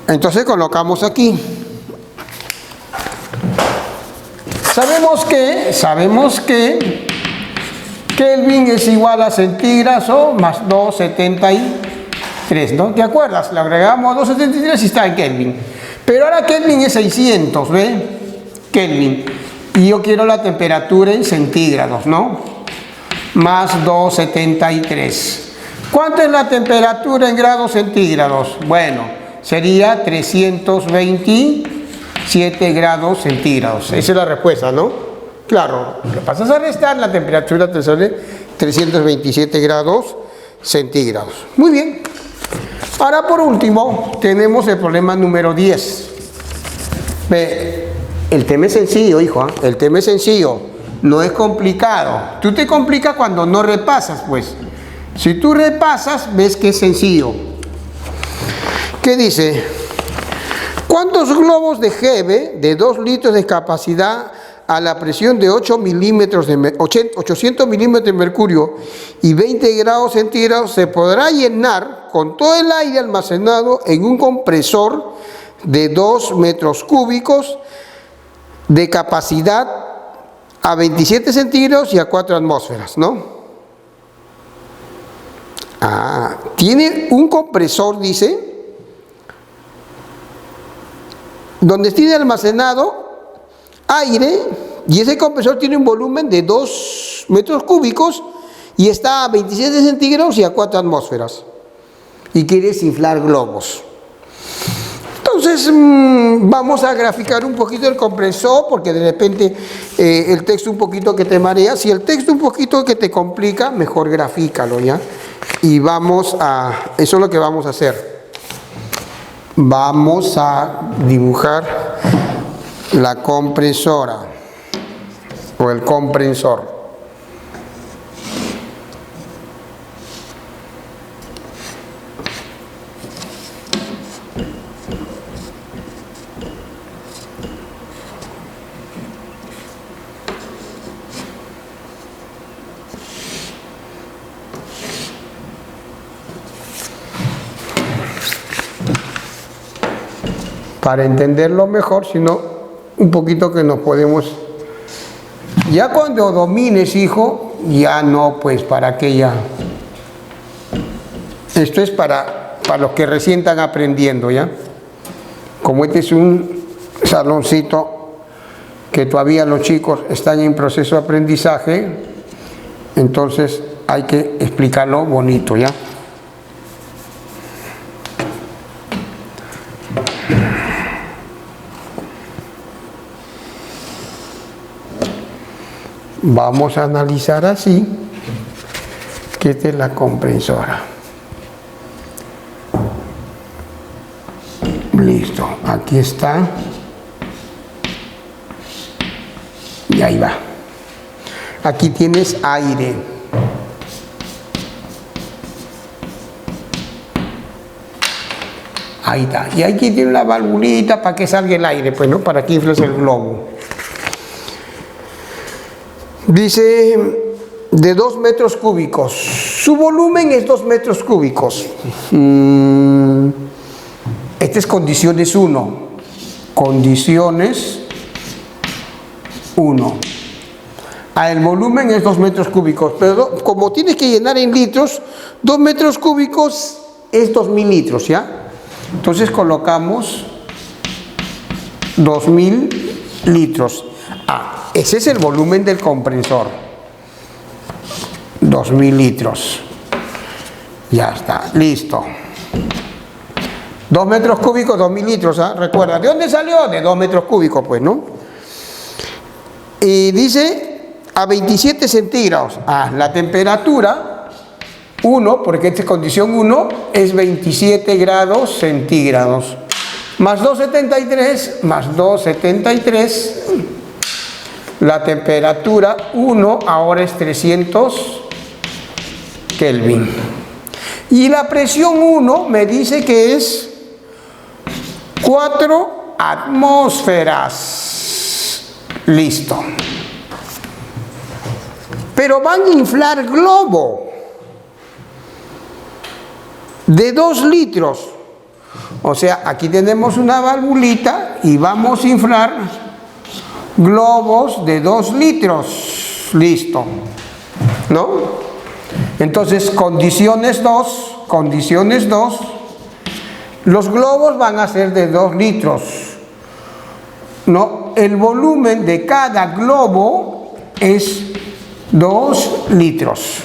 Entonces colocamos aquí. Sabemos que Kelvin es igual a centígrados más 273, ¿no? ¿Te acuerdas? Le agregamos 273 y está en Kelvin. Pero ahora Kelvin es 600, ¿ve? Kelvin. Y yo quiero la temperatura en centígrados, ¿no? Más 273. ¿Cuánto es la temperatura en grados centígrados? Bueno, sería 327 grados centígrados. Esa es la respuesta, ¿no? Claro, le pasas a restar, la temperatura te sale 327 grados centígrados. Muy bien. Ahora, por último, tenemos el problema número 10. Ve, el tema es sencillo, hijo, ¿eh? El tema es sencillo, no es complicado. Tú te complicas cuando no repasas, pues. Si tú repasas, ves que es sencillo. ¿Qué dice? ¿Cuántos globos de Hebe de 2 litros de capacidad a la presión de 800 milímetros de mercurio y 20 grados centígrados se podrá llenar con todo el aire almacenado en un compresor de 2 metros cúbicos de capacidad a 27 centígrados y a 4 atmósferas, ¿no? Tiene un compresor, dice, donde tiene almacenado aire, y ese compresor tiene un volumen de 2 metros cúbicos y está a 27 centígrados y a 4 atmósferas. Y quieres inflar globos. Entonces, vamos a graficar un poquito el compresor, porque de repente el texto un poquito que te marea. Si el texto un poquito que te complica, mejor grafícalo, ¿ya? Y vamos a, eso es lo que vamos a hacer. Vamos a dibujar la compresora o el compresor. Para entenderlo mejor, sino un poquito que nos podemos... Ya cuando domines, hijo, ya no, pues, ¿para qué ya? Esto es para los que recién están aprendiendo, ¿ya? Como este es un saloncito que todavía los chicos están en proceso de aprendizaje, entonces hay que explicarlo bonito, ¿ya? Vamos a analizar así, que esta es la compresora. Listo, aquí está. Y ahí va. Aquí tienes aire. Ahí está. Y aquí tiene una valvulita para que salga el aire, pues, ¿no? Para que infles el globo. Dice de 2 metros cúbicos. Su volumen es 2 metros cúbicos. Esta es condiciones 1. Condiciones 1. El volumen es 2 metros cúbicos. Pero como tienes que llenar en litros, 2 metros cúbicos es 2000 litros, ¿ya? Entonces colocamos 2000 litros. Ese es el volumen del compresor. 2000 litros. Ya está, listo. 2 metros cúbicos, 2000 litros, ¿ah? Recuerda, ¿de dónde salió? De 2 metros cúbicos, pues, ¿no? Y dice a 27 centígrados. Ah, la temperatura 1, porque esta es condición 1, es 27 grados centígrados. Más 273, más 273. La temperatura 1 ahora es 300 Kelvin. Y la presión 1 me dice que es 4 atmósferas. Listo. Pero van a inflar globo de 2 litros. O sea, aquí tenemos una valvulita y vamos a inflar globos de 2 litros. Listo. ¿No? Entonces, condiciones 2. Los globos van a ser de 2 litros. ¿No? El volumen de cada globo es 2 litros.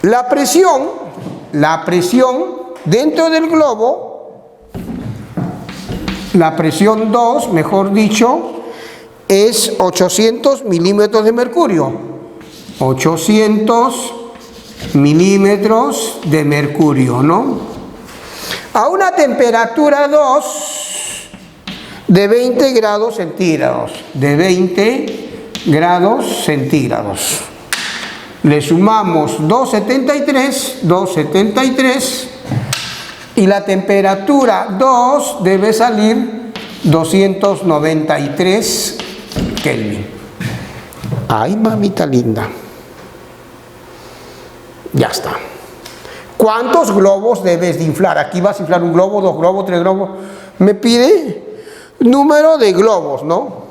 La presión dentro del globo, la presión 2, mejor dicho, es 800 milímetros de mercurio. 800 milímetros de mercurio, ¿no? A una temperatura 2 de 20 grados centígrados. De 20 grados centígrados. Le sumamos 273 y la temperatura 2 debe salir 293 Kelvin. Ay, mamita linda. Ya está. ¿Cuántos globos debes de inflar? Aquí vas a inflar un globo, 2 globos, 3 globos. Me pide número de globos, ¿no?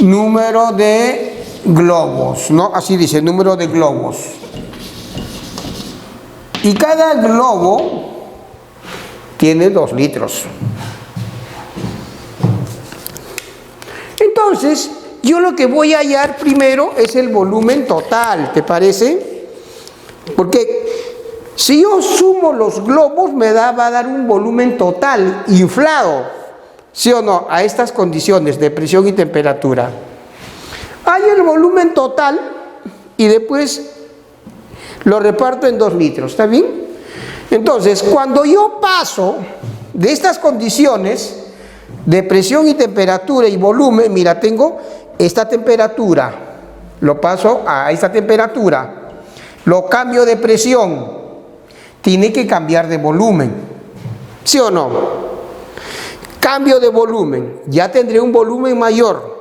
Número de globos, ¿no? Así dice, número de globos. Y cada globo tiene 2 litros. Entonces, yo lo que voy a hallar primero es el volumen total, ¿te parece? Porque si yo sumo los globos me va a dar un volumen total inflado, ¿sí o no? A estas condiciones de presión y temperatura. Hay el volumen total y después lo reparto en 2 litros, ¿está bien? Entonces, cuando yo paso de estas condiciones de presión y temperatura y volumen, mira, tengo esta temperatura, lo paso a esta temperatura, lo cambio de presión, tiene que cambiar de volumen, ¿sí o no? Cambio de volumen, ya tendré un volumen mayor.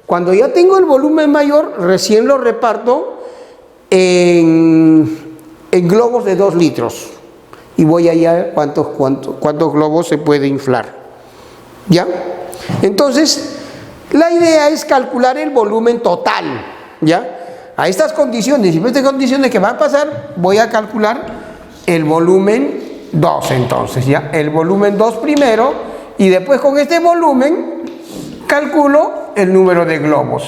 Cuando ya tengo el volumen mayor, recién lo reparto en globos de 2 litros. Y voy allá cuántos globos se puede inflar. ¿Ya? Entonces, la idea es calcular el volumen total. ¿Ya? A estas condiciones, y estas condiciones que van a pasar, voy a calcular el volumen 2 entonces. ¿Ya? El volumen 2 primero, y después con este volumen calculo el número de globos.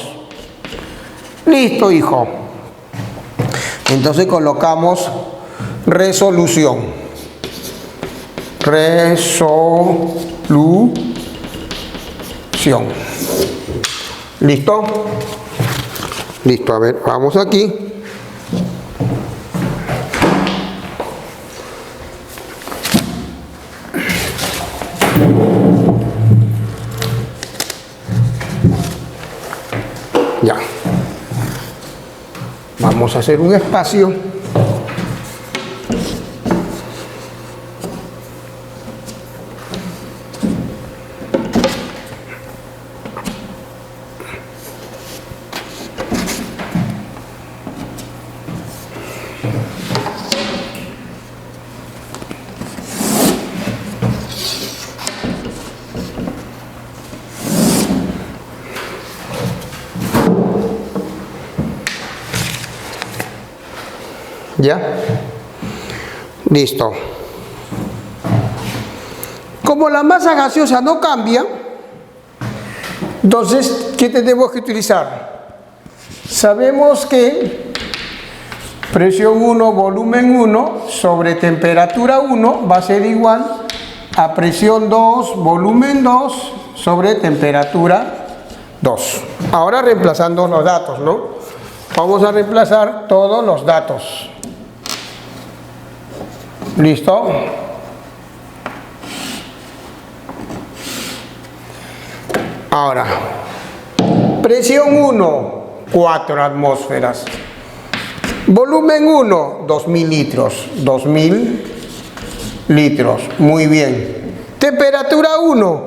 Listo, hijo. Entonces colocamos resolución. ¿Listo? Listo, a ver, vamos aquí. Ya. Vamos a hacer un espacio. ¿Ya? Listo. Como la masa gaseosa no cambia, entonces, ¿qué tenemos que utilizar? Sabemos que Presión 1, volumen 1 sobre temperatura 1 va a ser igual a presión 2, volumen 2 sobre temperatura 2. Ahora reemplazando los datos, ¿no? Vamos a reemplazar todos los datos. ¿Listo? Ahora, presión 1, 4 atmósferas. Volumen 1, 2000 litros. 2000 litros. Muy bien. Temperatura 1,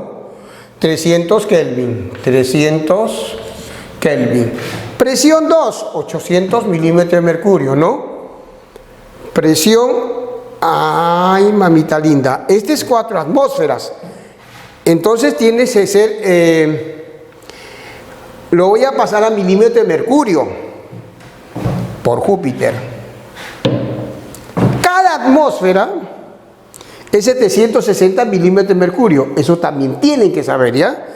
300 Kelvin. 300 Kelvin. Presión 2, 800 milímetros de mercurio, ¿no? Presión, ay, mamita linda. Este es 4 atmósferas. Entonces tiene que ser, lo voy a pasar a milímetros de mercurio por Júpiter. Cada atmósfera es 760 milímetros de mercurio. Eso también tienen que saber, ¿ya?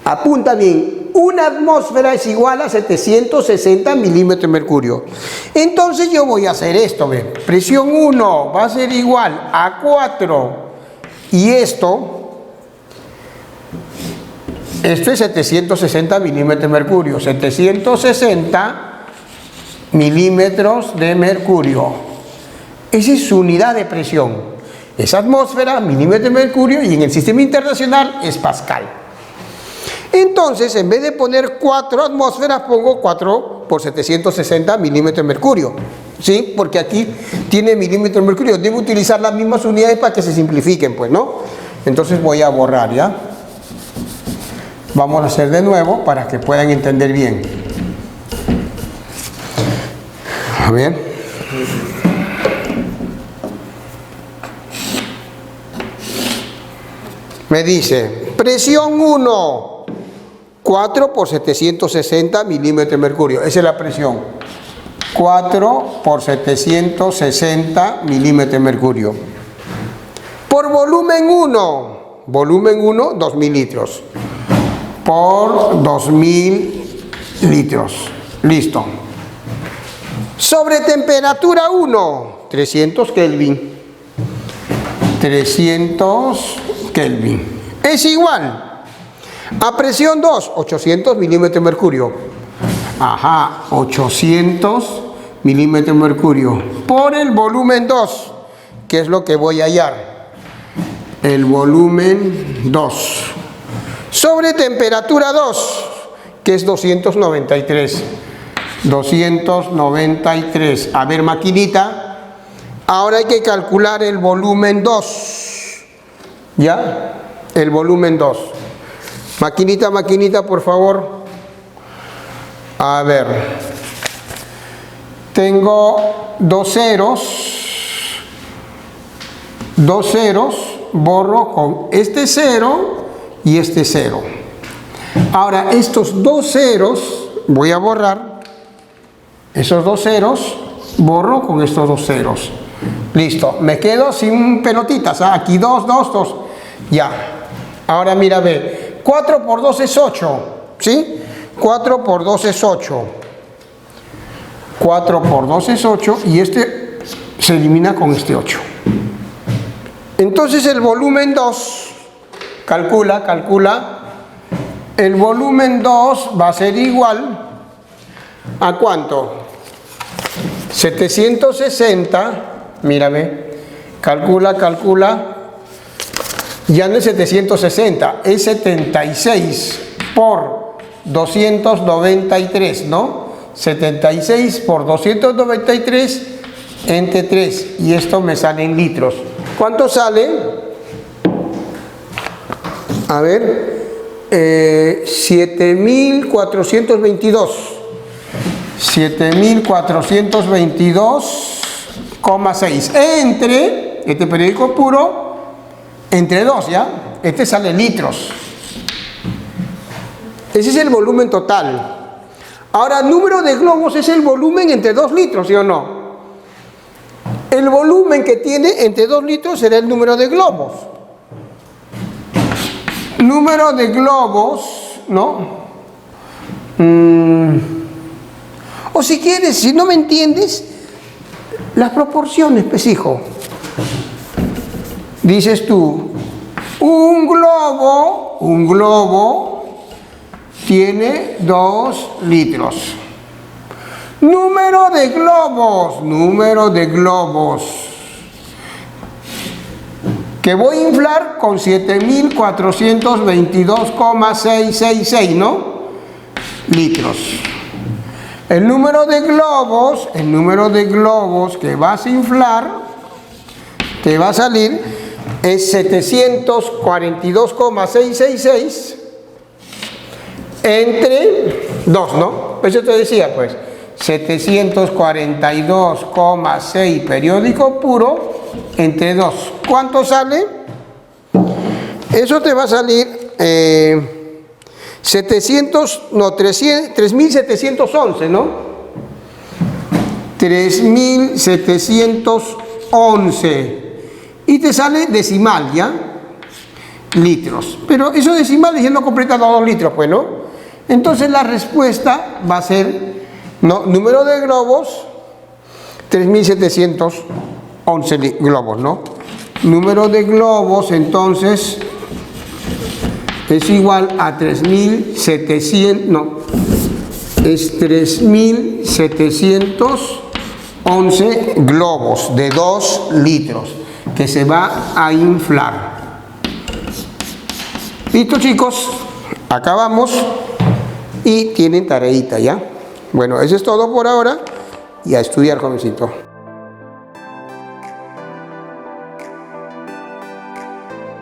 Apunta bien. Una atmósfera es igual a 760 milímetros de mercurio. Entonces yo voy a hacer esto, ¿ven? Presión 1 va a ser igual a 4. Y esto es 760 milímetros de mercurio. 760 milímetros de mercurio. Esa es su unidad de presión. Es atmósfera, milímetros de mercurio, y en el sistema internacional es pascal. Entonces, en vez de poner 4 atmósferas, pongo 4 por 760 milímetros de mercurio. ¿Sí? Porque aquí tiene milímetros de mercurio. Debo utilizar las mismas unidades para que se simplifiquen, pues, ¿no? Entonces voy a borrar, ¿ya? Vamos a hacer de nuevo para que puedan entender bien. A ver. Me dice, presión 1, 4 por 760 milímetros de mercurio. Esa es la presión. 4 por 760 milímetros de mercurio. Por volumen 1, 2000 litros. Por 2000 litros. Listo. Sobre temperatura 1, 300 Kelvin. 300 Kelvin. Es igual a presión 2, 800 milímetros de mercurio. Ajá, 800 milímetros de mercurio. Por el volumen 2, que es lo que voy a hallar. El volumen 2. Sobre temperatura 2, que es 293. 293. A ver, maquinita. Ahora hay que calcular el volumen 2. ¿Ya? El volumen 2. Maquinita, maquinita, por favor. A ver. Tengo dos ceros. Dos ceros. Borro con este 0 y este 0. Ahora, estos dos ceros, voy a borrar. Esos dos ceros, borro con estos dos ceros. Listo, me quedo sin pelotitas. Aquí 2, 2, 2. Ya. Ahora mira, ve. 4 por 2 es 8. ¿Sí? 4 por 2 es 8. 4 por 2 es 8. Y este se elimina con este 8. Entonces el volumen 2, calcula. El volumen 2 va a ser igual a ¿cuánto? 760. Mírame, calcula, ya no es 760, es 76 por 293, ¿no? 76 por 293 entre 3, y esto me sale en litros. ¿Cuánto sale? A ver, 7.422. 7.422,6 entre, este periódico puro, entre 2, ¿ya? Este sale en litros. Ese es el volumen total. Ahora, número de globos es el volumen entre 2 litros, ¿sí o no? El volumen que tiene entre 2 litros será el número de globos. Número de globos, ¿no? O si quieres, si no me entiendes, Las proporciones, pues hijo. Dices tú, un globo tiene 2 litros. Número de globos, que voy a inflar con 7.422,666, ¿no? Litros. El número de globos que vas a inflar, te va a salir, es 742,666 entre 2, ¿no? Eso te decía, pues, 742,6 periódico puro entre 2. ¿Cuánto sale? Eso te va a salir 3.711, ¿no? 3.711. Y te sale decimal, ¿ya? Litros. Pero esos decimales ya no completan los 2 litros, pues, ¿no? Entonces la respuesta va a ser, ¿no? Número de globos, 3.711 globos, ¿no? Número de globos, entonces, es igual a 3.700, no, es 3.711 globos de 2 litros que se va a inflar. Listo, chicos, acabamos y tienen tareita, ¿ya? Bueno, eso es todo por ahora y a estudiar, jovencito.